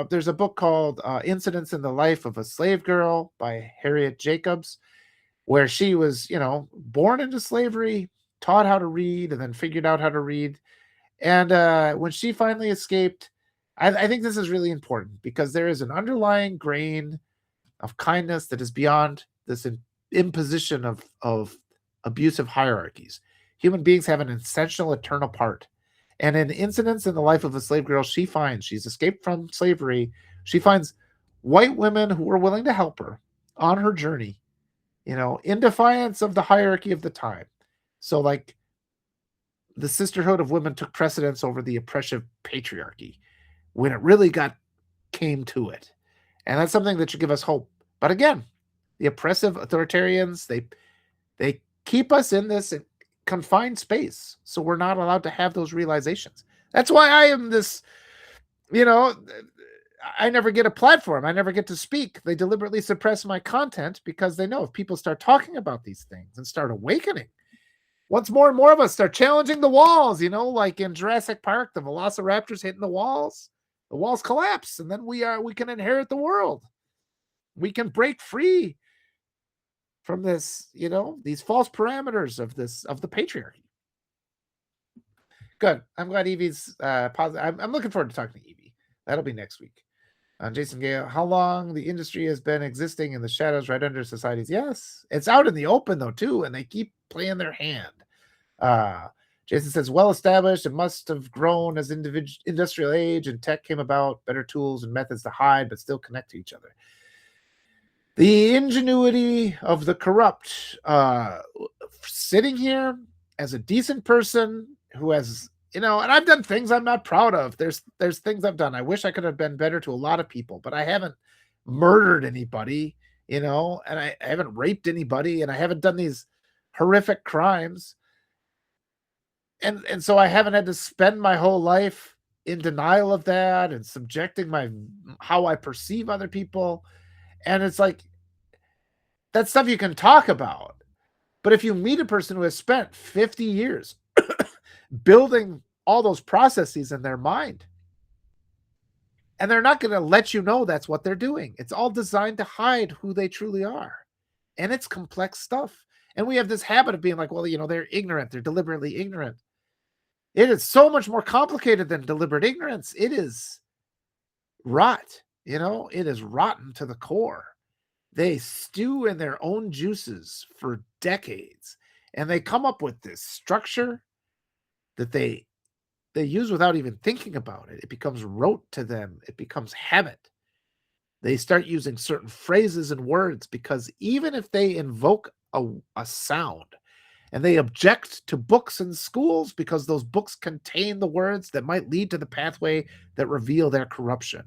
Speaker 1: there's a book called Incidents in the Life of a Slave Girl by Harriet Jacobs, where she was, born into slavery, taught how to read, and then figured out how to read. And when she finally escaped, I think this is really important because there is an underlying grain of kindness that is beyond this imposition of abusive hierarchies. Human beings have an essential eternal part. And in Incidents in the Life of a Slave Girl, she's escaped from slavery. She finds white women who are willing to help her on her journey. in defiance of the hierarchy of the time. So, like, the sisterhood of women took precedence over the oppressive patriarchy when it really came to it. And that's something that should give us hope. But again, the oppressive authoritarians, they keep us in this confined space, so we're not allowed to have those realizations. That's why I am this, you know, I never get a platform. I never get to speak. They deliberately suppress my content because they know if people start talking about these things and start awakening, once more and more of us start challenging the walls, like in Jurassic Park, the velociraptors hitting the walls collapse, and then we can inherit the world. We can break free from this, these false parameters of the patriarchy. Good. I'm glad Evie's positive. I'm looking forward to talking to Evie. That'll be next week. Jason Gale, how long the industry has been existing in the shadows right under societies? Yes. It's out in the open, though, too, and they keep playing their hand. Jason says, well established, it must have grown as industrial age and tech came about, better tools and methods to hide, but still connect to each other. The ingenuity of the corrupt, sitting here as a decent person who has, and I've done things I'm not proud of. There's things I've done. I wish I could have been better to a lot of people, but I haven't murdered anybody, and I haven't raped anybody, and I haven't done these horrific crimes. And so I haven't had to spend my whole life in denial of that and subjecting how I perceive other people. And it's like, that's stuff you can talk about. But if you meet a person who has spent 50 years building all those processes in their mind, and they're not going to let you know that's what they're doing. It's all designed to hide who they truly are. And it's complex stuff. And we have this habit of being like, well, they're ignorant. They're deliberately ignorant. It is so much more complicated than deliberate ignorance. It is rot. It is rotten to the core. They stew in their own juices for decades, and they come up with this structure that they use without even thinking about it. It becomes rote to them. It becomes habit. They start using certain phrases and words because even if they invoke a sound and they object to books in schools because those books contain the words that might lead to the pathway that reveal their corruption.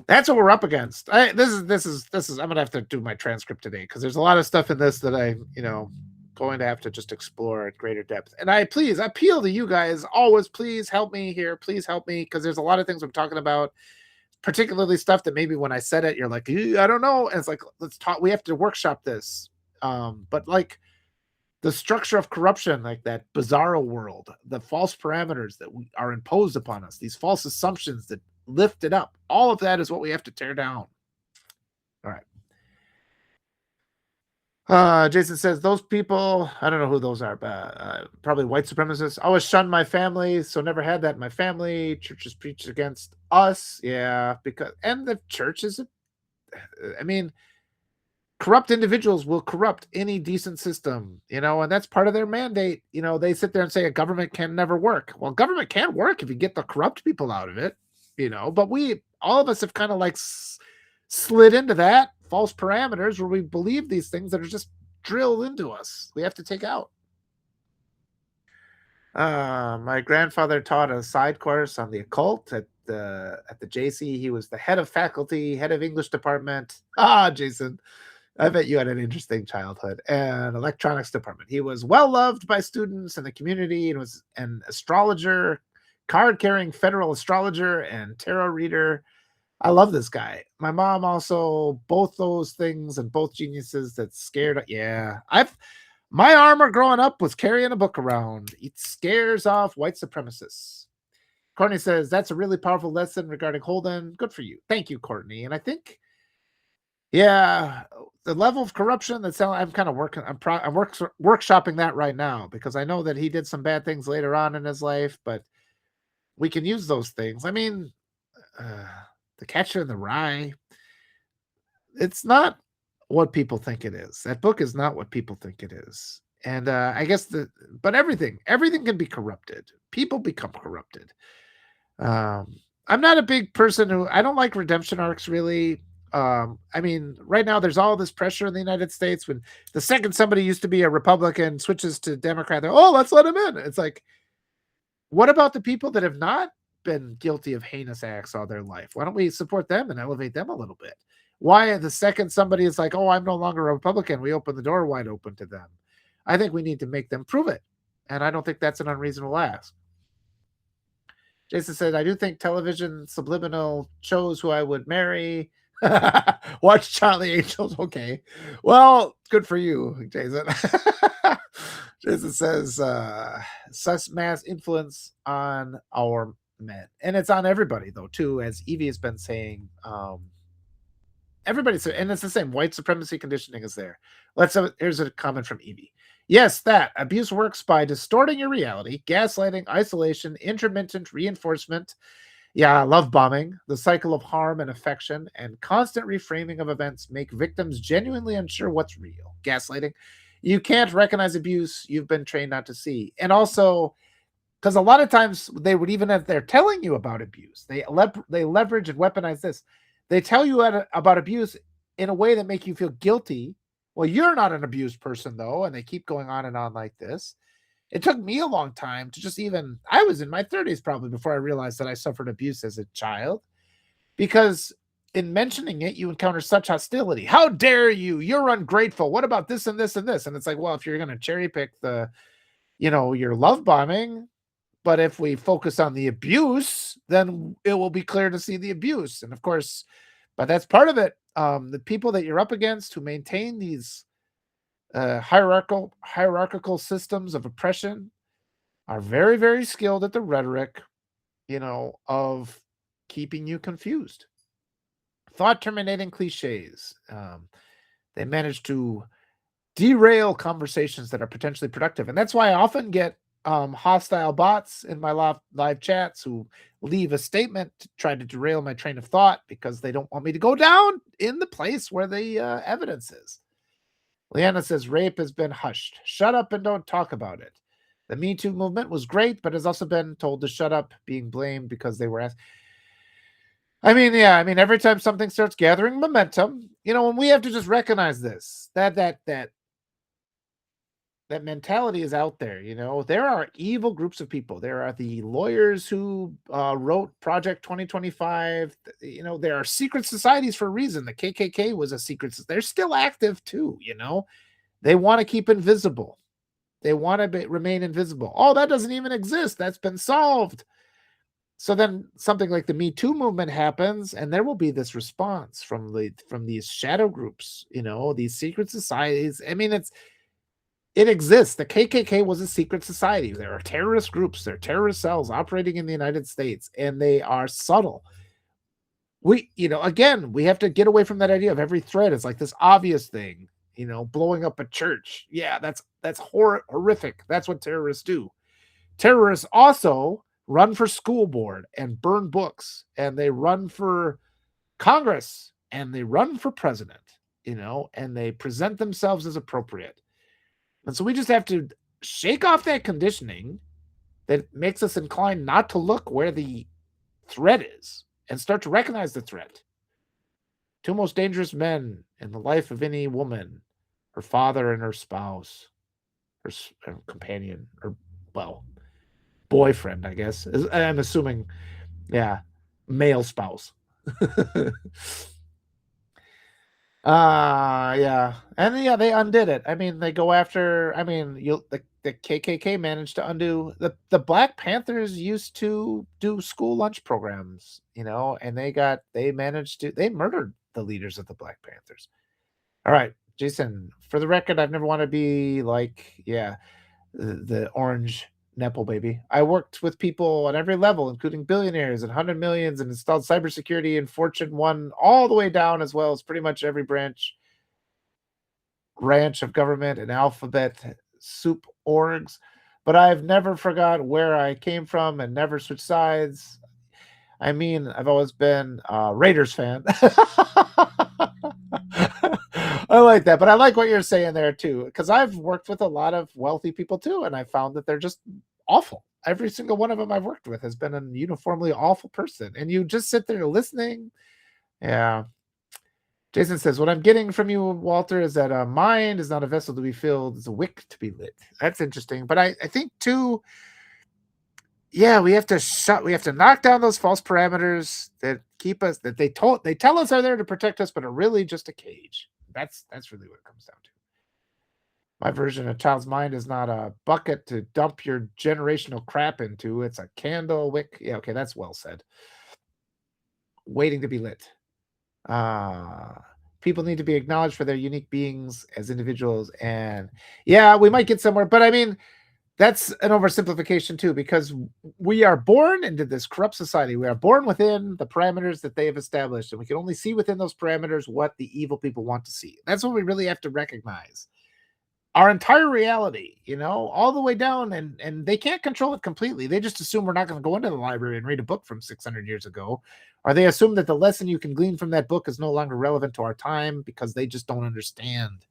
Speaker 1: That's what we're up against. This is. I'm gonna have to do my transcript today because there's a lot of stuff in this that I'm, going to have to just explore at greater depth. And I appeal to you guys always. Please help me here. Please help me because there's a lot of things I'm talking about, particularly stuff that maybe when I said it, you're like, I don't know. And it's like, let's talk. We have to workshop this. But like the structure of corruption, like that bizarro world, the false parameters that are imposed upon us, these false assumptions that lift it up. All of that is what we have to tear down. All right. Jason says, those people, I don't know who those are, but probably white supremacists. I always shunned my family, so never had that in my family. Churches preach against us. Yeah, and the church is, corrupt individuals will corrupt any decent system, and that's part of their mandate. They sit there and say a government can never work. Well, government can work if you get the corrupt people out of it, but all of us have kind of like slid into that false parameters where we believe these things that are just drilled into us. We have to take out. My grandfather taught a side course on the occult at the JC. He was the head of faculty, head of English department. Jason, I bet you had an interesting childhood. And electronics department. He was well loved by students in the community and was an astrologer, card-carrying federal astrologer and tarot reader. I love this guy. My mom also, both those things and both geniuses that scared. Yeah, my armor growing up was carrying a book around. It scares off white supremacists. Courtney says, that's a really powerful lesson regarding Holden. Good for you. Thank you, Courtney. And I think, yeah, the level of corruption I'm kind of working. I'm workshopping that right now because I know that he did some bad things later on in his life, but we can use those things. The Catcher in the Rye, it's not what people think it is. That book is not what people think it is. And I guess but everything can be corrupted. People become corrupted. I'm not a big person I don't like redemption arcs really. I mean, right now there's all this pressure in the United States when the second somebody used to be a Republican switches to Democrat, oh, let's let him in. It's like, what about the people that have not been guilty of heinous acts all their life? Why don't we support them and elevate them a little bit? Why the second somebody is like, oh, I'm no longer a Republican, we open the door wide open to them? I think we need to make them prove it. And I don't think that's an unreasonable ask. Jason said, I do think television subliminal chose who I would marry. Watch Charlie Angels. Okay. Well, good for you, Jason. Jason says, such mass influence on our men. And it's on everybody, though, too, as Evie has been saying. Everybody's, and it's the same. White supremacy conditioning is there. Here's a comment from Evie. Yes, that abuse works by distorting your reality, gaslighting, isolation, intermittent reinforcement. Yeah, love bombing, the cycle of harm and affection, and constant reframing of events make victims genuinely unsure what's real. Gaslighting. You can't recognize abuse you've been trained not to see. And also, because a lot of times they would, even if they're telling you about abuse, they leverage and weaponize this. They tell you about abuse in a way that make you feel guilty. Well, you're not an abused person, though, and they keep going on and on like this. It took me a long time to just even, I was in my 30s probably before I realized that I suffered abuse as a child, because in mentioning it, you encounter such hostility. How dare you? You're ungrateful. What about this and this and this? And it's like, well, if you're going to cherry pick your love bombing, but if we focus on the abuse, then it will be clear to see the abuse. And of course, but that's part of it. The people that you're up against who maintain these hierarchical systems of oppression are very, very skilled at the rhetoric, of keeping you confused. Thought terminating cliches. They manage to derail conversations that are potentially productive. And that's why I often get hostile bots in my live chats who leave a statement to try to derail my train of thought because they don't want me to go down in the place where the evidence is. Leanna says, rape has been hushed. Shut up and don't talk about it. The Me Too movement was great, but has also been told to shut up, being blamed because they were asked. Every time something starts gathering momentum, when we have to just recognize this, that mentality is out there. There are evil groups of people. There are the lawyers who wrote Project 2025. There are secret societies for a reason. The KKK was a secret. They're still active too. They want to keep invisible. They want to remain invisible. Oh, that doesn't even exist. That's been solved. So then something like the Me Too movement happens, and there will be this response from these shadow groups, these secret societies. It exists. The KKK was a secret society. There are terrorist groups. There are terrorist cells operating in the United States, and they are subtle. We have to get away from that idea of every threat is like this obvious thing, blowing up a church. Yeah, that's horrific. That's what terrorists do. Terrorists also run for school board and burn books, and they run for Congress, and they run for president, and they present themselves as appropriate. And so we just have to shake off that conditioning that makes us inclined not to look where the threat is and start to recognize the threat. Two most dangerous men in the life of any woman: her father and her spouse, her companion, or, well, boyfriend, I guess. I'm assuming, yeah, male spouse. Yeah. And yeah, they undid it. they go after, the KKK managed to undo the Black Panthers used to do school lunch programs, and they murdered the leaders of the Black Panthers. All right, Jason, for the record, I've never wanted to be like, the orange Nepo baby. I worked with people on every level, including billionaires and 100 millions, and installed cybersecurity in Fortune 1 all the way down, as well as pretty much every branch of government and alphabet soup orgs. But I've never forgot where I came from and never switched sides. I've always been a Raiders fan. I like that, but I like what you're saying there too, because I've worked with a lot of wealthy people too, and I found that they're just awful. Every single one of them I've worked with has been a uniformly awful person, and you just sit there listening. Yeah. Jason says, what I'm getting from you, Walter, is that a mind is not a vessel to be filled, it's a wick to be lit. That's interesting. But I think too, yeah, we have to knock down those false parameters that keep us, that they tell us are there to protect us, but are really just a cage. That's really what it comes down to. My version of child's mind is not a bucket to dump your generational crap into. It's a candle wick. Yeah, okay, that's well said. Waiting to be lit. People need to be acknowledged for their unique beings as individuals. And yeah, we might get somewhere, but I mean, that's an oversimplification too, because we are born into this corrupt society. We are born within the parameters that they have established, and we can only see within those parameters what the evil people want to see. That's what we really have to recognize. Our entire reality, all the way down, and they can't control it completely. They just assume we're not going to go into the library and read a book from 600 years ago, or they assume that the lesson you can glean from that book is no longer relevant to our time because they just don't understand.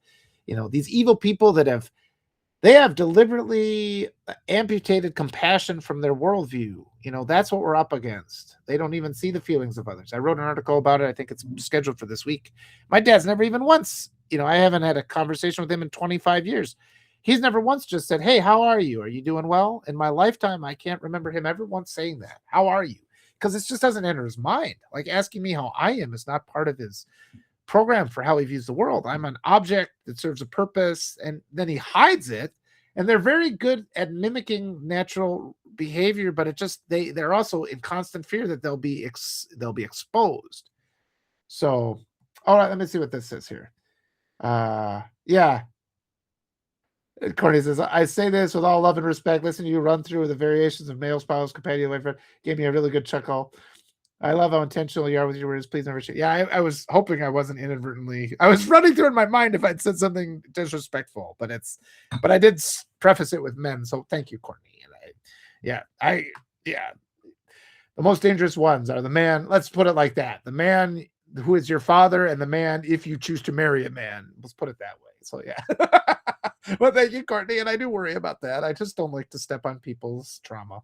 Speaker 1: These evil people that have deliberately amputated compassion from their worldview. That's what we're up against. They don't even see the feelings of others. I wrote an article about it. I think it's scheduled for this week. My dad's never even once, I haven't had a conversation with him in 25 years. He's never once just said, hey, how are you? Are you doing well? In my lifetime, I can't remember him ever once saying that. How are you? Because it just doesn't enter his mind. Like asking me how I am is not part of his program for how he views the world. I'm an object that serves a purpose, and then he hides it. And they're very good at mimicking natural behavior, but they're also in constant fear that they'll be exposed. So, all right, let me see what this says here. Yeah. Courtney says, I say this with all love and respect. Listen to you run through the variations of male, spouse, companion, boyfriend. Gave me a really good chuckle. I love how intentional you are with your words. Please never share. Yeah, I was hoping I wasn't inadvertently. I was running through in my mind if I'd said something disrespectful, but I did preface it with men. So thank you, Courtney. And the most dangerous ones are the man. Let's put it like that: the man who is your father, and the man if you choose to marry a man. Let's put it that way. So yeah. Well, thank you, Courtney. And I do worry about that. I just don't like to step on people's trauma.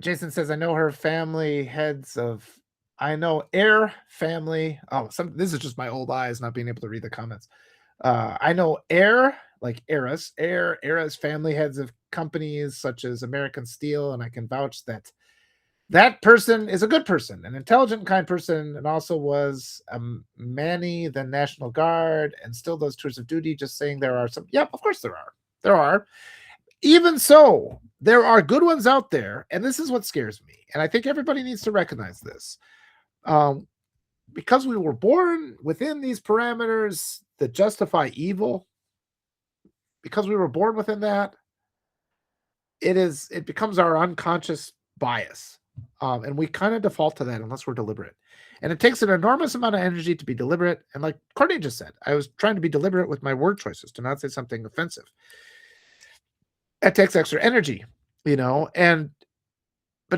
Speaker 1: Jason says, I know her family heads of, I know Air family. Oh, this is just my old eyes not being able to read the comments. I know Air, like Era's family heads of companies such as American Steel, and I can vouch that person is a good person, an intelligent, kind person, and also was a Manny, the National Guard, and still does tours of duty. Just saying there are some. Yep, of course there are. There are. Even so, there are good ones out there, and this is what scares me. And I think everybody needs to recognize this. Because we were born within these parameters that justify evil, because we were born within that, it becomes our unconscious bias. And we kind of default to that unless we're deliberate. And it takes an enormous amount of energy to be deliberate. And like Courtney just said, I was trying to be deliberate with my word choices to not say something offensive. That takes extra energy, but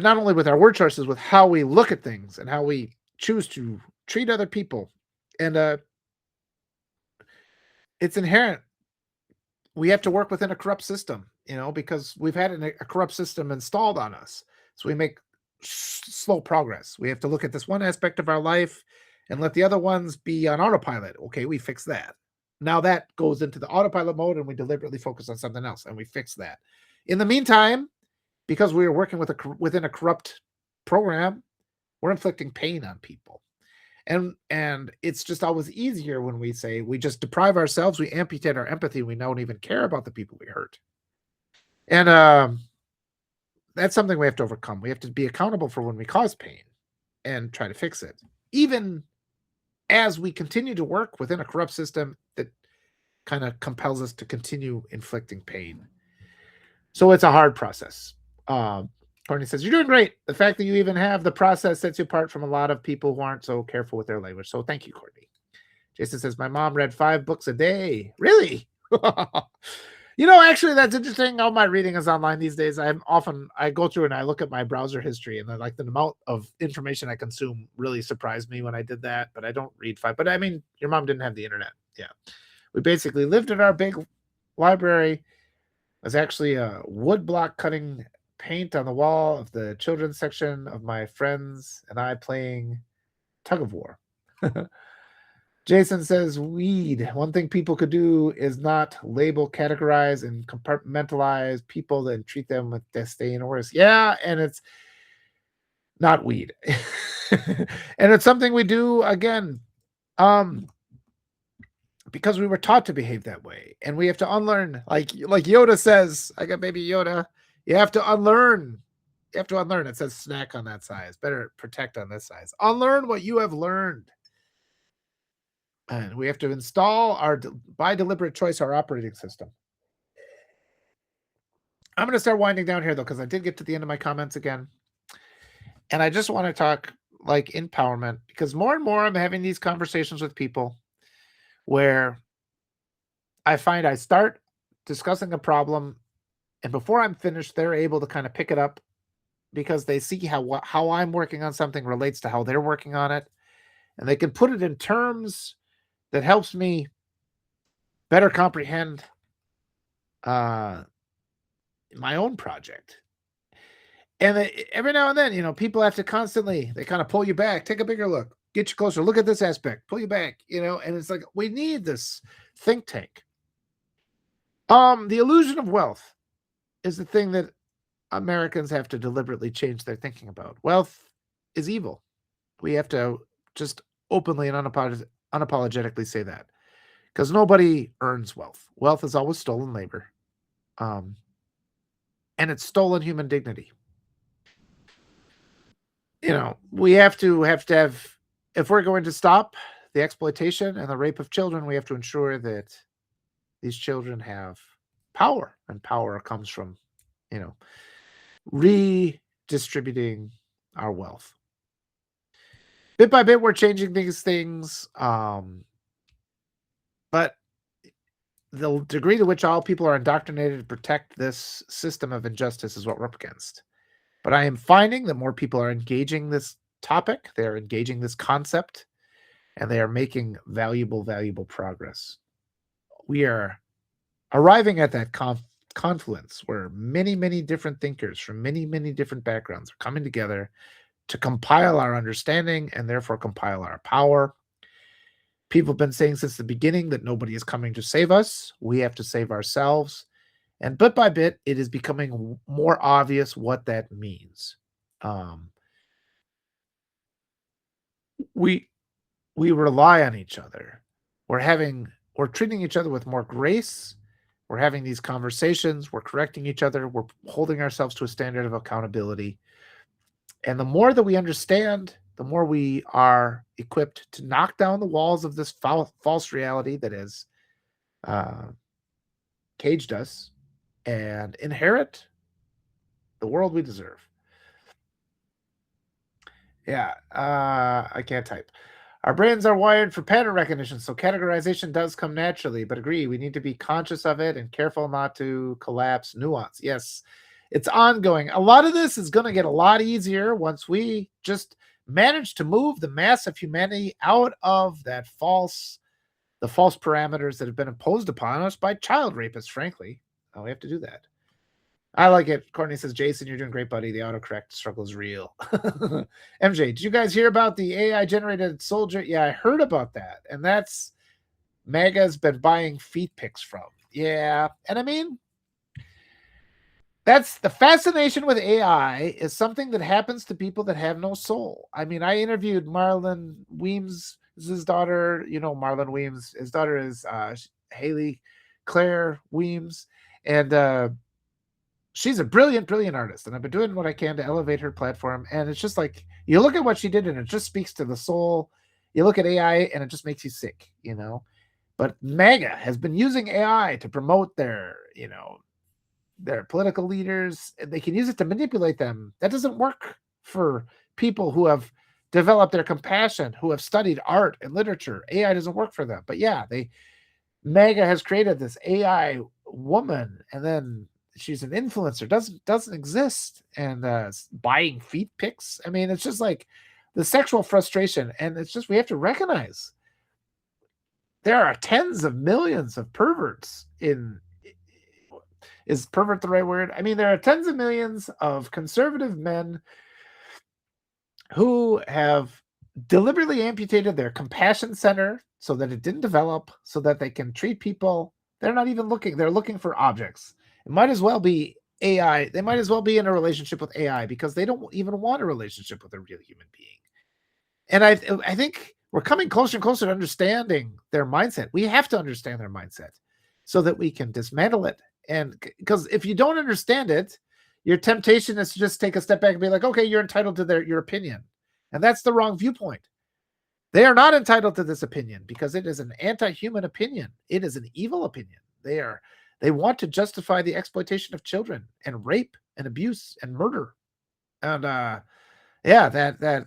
Speaker 1: not only with our word choices, with how we look at things and how we choose to treat other people. And it's inherent. We have to work within a corrupt system, because we've had a corrupt system installed on us. So we make slow progress. We have to look at this one aspect of our life and let the other ones be on autopilot. Okay, we fix that. Now that goes into the autopilot mode, and we deliberately focus on something else, and we fix that. In the meantime, because we are working within a corrupt program, we're inflicting pain on people. And it's just always easier when we say we just deprive ourselves, we amputate our empathy, we don't even care about the people we hurt. And that's something we have to overcome. We have to be accountable for when we cause pain and try to fix it, even as we continue to work within a corrupt system that kind of compels us to continue inflicting pain. So it's a hard process. Courtney says, you're doing great. The fact that you even have the process sets you apart from a lot of people who aren't so careful with their language. So thank you, Courtney. Jason says, my mom read 5 books a day. Really? Actually, that's interesting. All my reading is online these days. I go through and I look at my browser history, and like the amount of information I consume really surprised me when I did that. But I don't read 5. But I mean, your mom didn't have the internet. Yeah. We basically lived in our big library. It was actually a wood block cutting paint on the wall of the children's section of my friends and I playing tug of war. Jason says, weed. One thing people could do is not label, categorize, and compartmentalize people and treat them with disdain or worse. Yeah, and it's not weed. And it's something we do again, because we were taught to behave that way. And we have to unlearn, like Yoda says, I got baby Yoda, you have to unlearn. You have to unlearn. It says snack on that size. Better protect on this size. Unlearn what you have learned. And we have to install by deliberate choice, our operating system. I'm going to start winding down here, though, because I did get to the end of my comments again. And I just want to talk like empowerment, because more and more I'm having these conversations with people where I find I start discussing a problem, and before I'm finished, they're able to kind of pick it up because they see how I'm working on something relates to how they're working on it. And they can put it in terms that helps me better comprehend my own project. And every now and then, people have to constantly, they kind of pull you back, take a bigger look, get you closer, look at this aspect, pull you back, and it's like, we need this think tank. The illusion of wealth is the thing that Americans have to deliberately change their thinking about. Wealth is evil. We have to just openly and unapologetically say that, because nobody earns wealth. Wealth is always stolen labor, and it's stolen human dignity. We have to have, if we're going to stop the exploitation and the rape of children, we have to ensure that these children have power, and power comes from, redistributing our wealth. Bit by bit, we're changing these things, but the degree to which all people are indoctrinated to protect this system of injustice is what we're up against. But I am finding that more people are engaging this topic, they're engaging this concept, and they are making valuable progress. We are arriving at that confluence where many, many different thinkers from many, many different backgrounds are coming together to compile our understanding and therefore compile our power. People have been saying since the beginning that nobody is coming to save us. We have to save ourselves. And bit by bit, it is becoming more obvious what that means. We rely on each other. We're treating each other with more grace. We're having these conversations. We're correcting each other. We're holding ourselves to a standard of accountability. And the more that we understand, the more we are equipped to knock down the walls of this false reality that has caged us and inherit the world we deserve. Yeah, I can't type. Our brains are wired for pattern recognition, so categorization does come naturally, but agree, we need to be conscious of it and careful not to collapse nuance. Yes, it's ongoing. A lot of this is going to get a lot easier once we just manage to move the mass of humanity out of the false parameters that have been imposed upon us by child rapists, frankly. We have to do that. I like it. Courtney says, Jason, you're doing great, buddy. The autocorrect struggle is real. MJ, did you guys hear about the AI generated soldier? Yeah, I heard about that. And that's MAGA's been buying feet pics from. Yeah. And I mean, that's the fascination with AI is something that happens to people that have no soul. I mean, I interviewed Marlon Weems, his daughter. Marlon Weems. His daughter is Haley Claire Weems. And she's a brilliant artist, and I've been doing what I can to elevate her platform. And it's just like, you look at what she did and it just speaks to the soul. You look at AI and it just makes you sick, But MAGA has been using AI to promote their political leaders. They can use it to manipulate them. That doesn't work for people who have developed their compassion, who have studied art and literature. AI doesn't work for them. But yeah, MAGA has created this AI woman, and then she's an influencer, doesn't exist, and buying feet pics. I mean, it's just like the sexual frustration, and it's just, we have to recognize there are tens of millions of perverts is pervert the right word? I mean, there are tens of millions of conservative men who have deliberately amputated their compassion center so that it didn't develop, so that they can treat people. They're not even looking. They're looking for objects. It might as well be AI. They might as well be in a relationship with AI because they don't even want a relationship with a real human being. And I think we're coming closer and closer to understanding their mindset. We have to understand their mindset so that we can dismantle it. And because if you don't understand it, your temptation is to just take a step back and be like, okay, you're entitled to your opinion. And that's the wrong viewpoint. They are not entitled to this opinion because it is an anti-human opinion. It is an evil opinion. They want to justify the exploitation of children and rape and abuse and murder. And that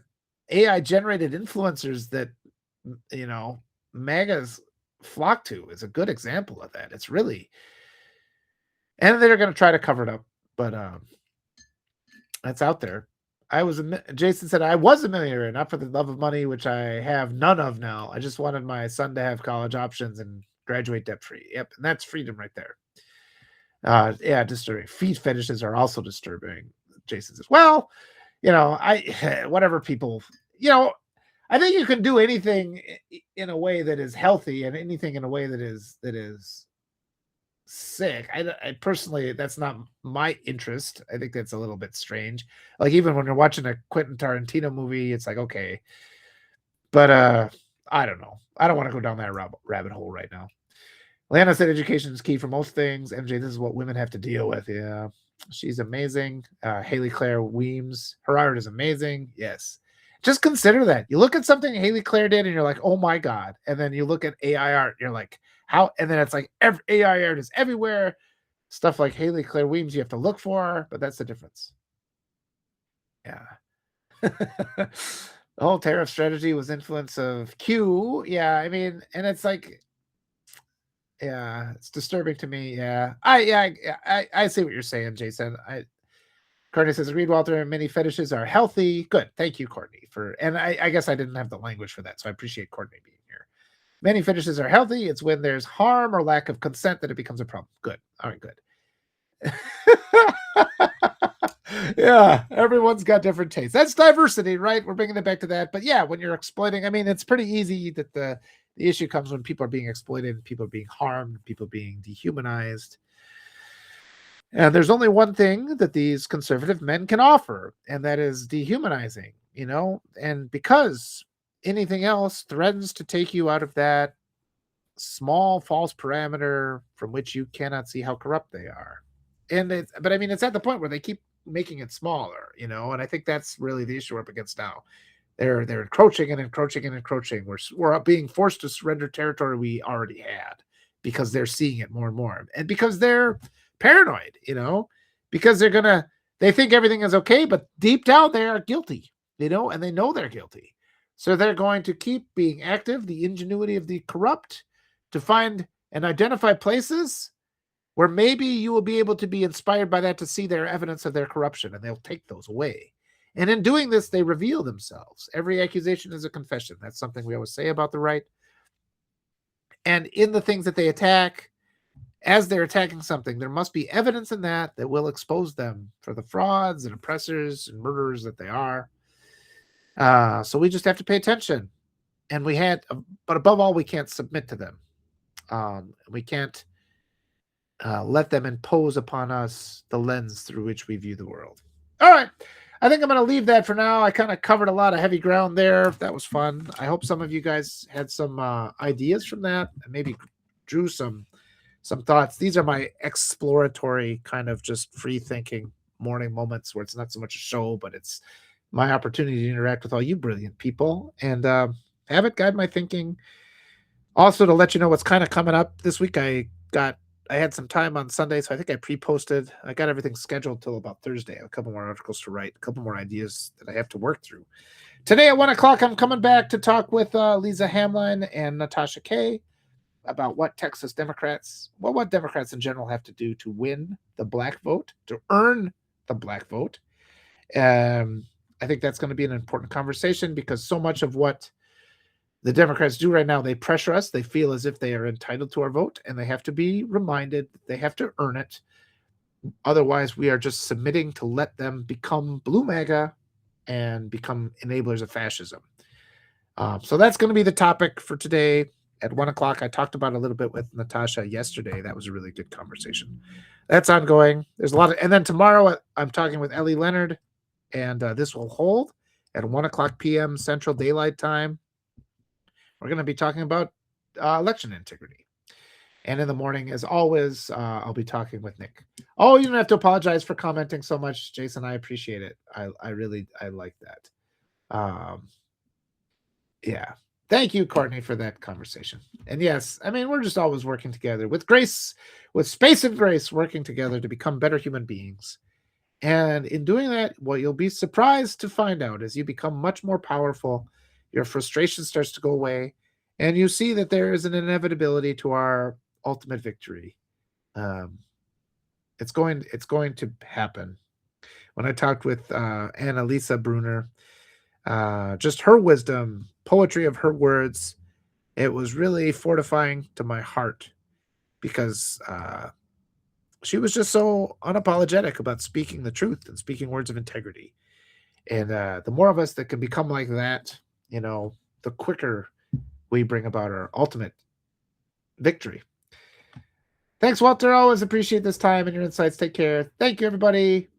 Speaker 1: AI generated influencers that MAGAs flock to is a good example of that. It's really, and they're going to try to cover it up, but that's out there. Jason said, I was a millionaire, not for the love of money, which I have none of now. I just wanted my son to have college options and graduate debt free. Yep. And that's freedom right there. Yeah, disturbing. Feet fetishes are also disturbing. Jason says, well, whatever people, I think you can do anything in a way that is healthy and anything in a way that is sick. I personally, that's not my interest. I think that's a little bit strange. Like even when you're watching a Quentin Tarantino movie, it's like, okay, but I don't know. I don't want to go down that rabbit hole right now. Lana said education is key for most things. MJ, this is what women have to deal with. Yeah, she's amazing. Haley Claire Weems, her art is amazing. Yes. Just consider that. You look at something Haley Claire did and you're like, oh my God. And then you look at AI art, and you're like, how? And then it's like AI art is everywhere. Stuff like Haley Claire Weems you have to look for, but that's the difference. Yeah. The whole tariff strategy was influence of Q. Yeah, I mean, and it's like, yeah, it's disturbing to me. Yeah. I see what you're saying, Jason. Courtney says, agreed, Walter, many fetishes are healthy. Good. Thank you, Courtney. And I guess I didn't have the language for that, so I appreciate Courtney being here. Many fetishes are healthy. It's when there's harm or lack of consent that it becomes a problem. Good. All right, good. Yeah, everyone's got different tastes. That's diversity, right? We're bringing it back to that. But yeah, when you're exploiting, I mean, it's pretty easy that the issue comes when people are being exploited, people are being harmed, people being dehumanized. And there's only one thing that these conservative men can offer, and that is dehumanizing, and because anything else threatens to take you out of that small false parameter from which you cannot see how corrupt they are. But I mean, it's at the point where they keep making it smaller, and I think that's really the issue we're up against now. They're encroaching and encroaching and encroaching. We're being forced to surrender territory we already had because they're seeing it more and more, and because they're paranoid, because they think everything is okay, but deep down they are guilty, and they know they're guilty. So they're going to keep being active, the ingenuity of the corrupt, to find and identify places where maybe you will be able to be inspired by that to see their evidence of their corruption, and they'll take those away. And in doing this, they reveal themselves. Every accusation is a confession. That's something we always say about the right. And in the things that they attack, as they're attacking something, there must be evidence in that will expose them for the frauds and oppressors and murderers that they are. So we just have to pay attention. And but above all, we can't submit to them. We can't let them impose upon us the lens through which we view the world. All right. I think I'm going to leave that for now. I kind of covered a lot of heavy ground there. That was fun. I hope some of you guys had some ideas from that and maybe drew some thoughts. These are my exploratory kind of just free thinking morning moments where it's not so much a show, but it's my opportunity to interact with all you brilliant people and have it guide my thinking. Also, to let you know what's kind of coming up this week, I had some time on Sunday, so I think I pre-posted. I got everything scheduled till about Thursday. I have a couple more articles to write, a couple more ideas that I have to work through. Today at 1 o'clock, I'm coming back to talk with Lisa Hamline and Natasha Kay about what Democrats in general have to do to win the black vote, to earn the black vote. I think that's going to be an important conversation because so much of what the Democrats do right now, they pressure us. They feel as if they are entitled to our vote, and they have to be reminded that they have to earn it. Otherwise, we are just submitting to let them become blue MAGA and become enablers of fascism. So that's going to be the topic for today at 1 o'clock. I talked about it a little bit with Natasha yesterday. That was a really good conversation. That's ongoing. There's a lot of, and then tomorrow I'm talking with Ellie Leonard, and this will hold at 1 o'clock p.m. Central Daylight Time. We're going to be talking about election integrity. And in the morning, as always, I'll be talking with Nick. Oh, you don't have to apologize for commenting so much, Jason. I appreciate it. I really like that. Yeah. Thank you, Courtney, for that conversation. And yes, I mean, we're just always working together with grace, with space and grace, working together to become better human beings. And in doing that, what you'll be surprised to find out is you become much more powerful. Your frustration starts to go away, and you see that there is an inevitability to our ultimate victory. It's going to happen. When I talked with Annalisa Brunner, just her wisdom, poetry of her words, it was really fortifying to my heart because she was just so unapologetic about speaking the truth and speaking words of integrity. And the more of us that can become like that, the quicker we bring about our ultimate victory. Thanks, Walter. Always appreciate this time and your insights. Take care. Thank you, everybody.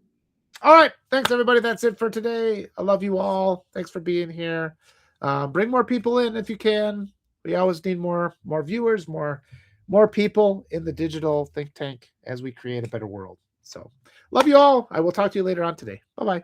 Speaker 1: All right. Thanks, everybody. That's it for today. I love you all. Thanks for being here. Bring more people in if you can. We always need more viewers, more people in the digital think tank as we create a better world. So love you all. I will talk to you later on today. Bye-bye.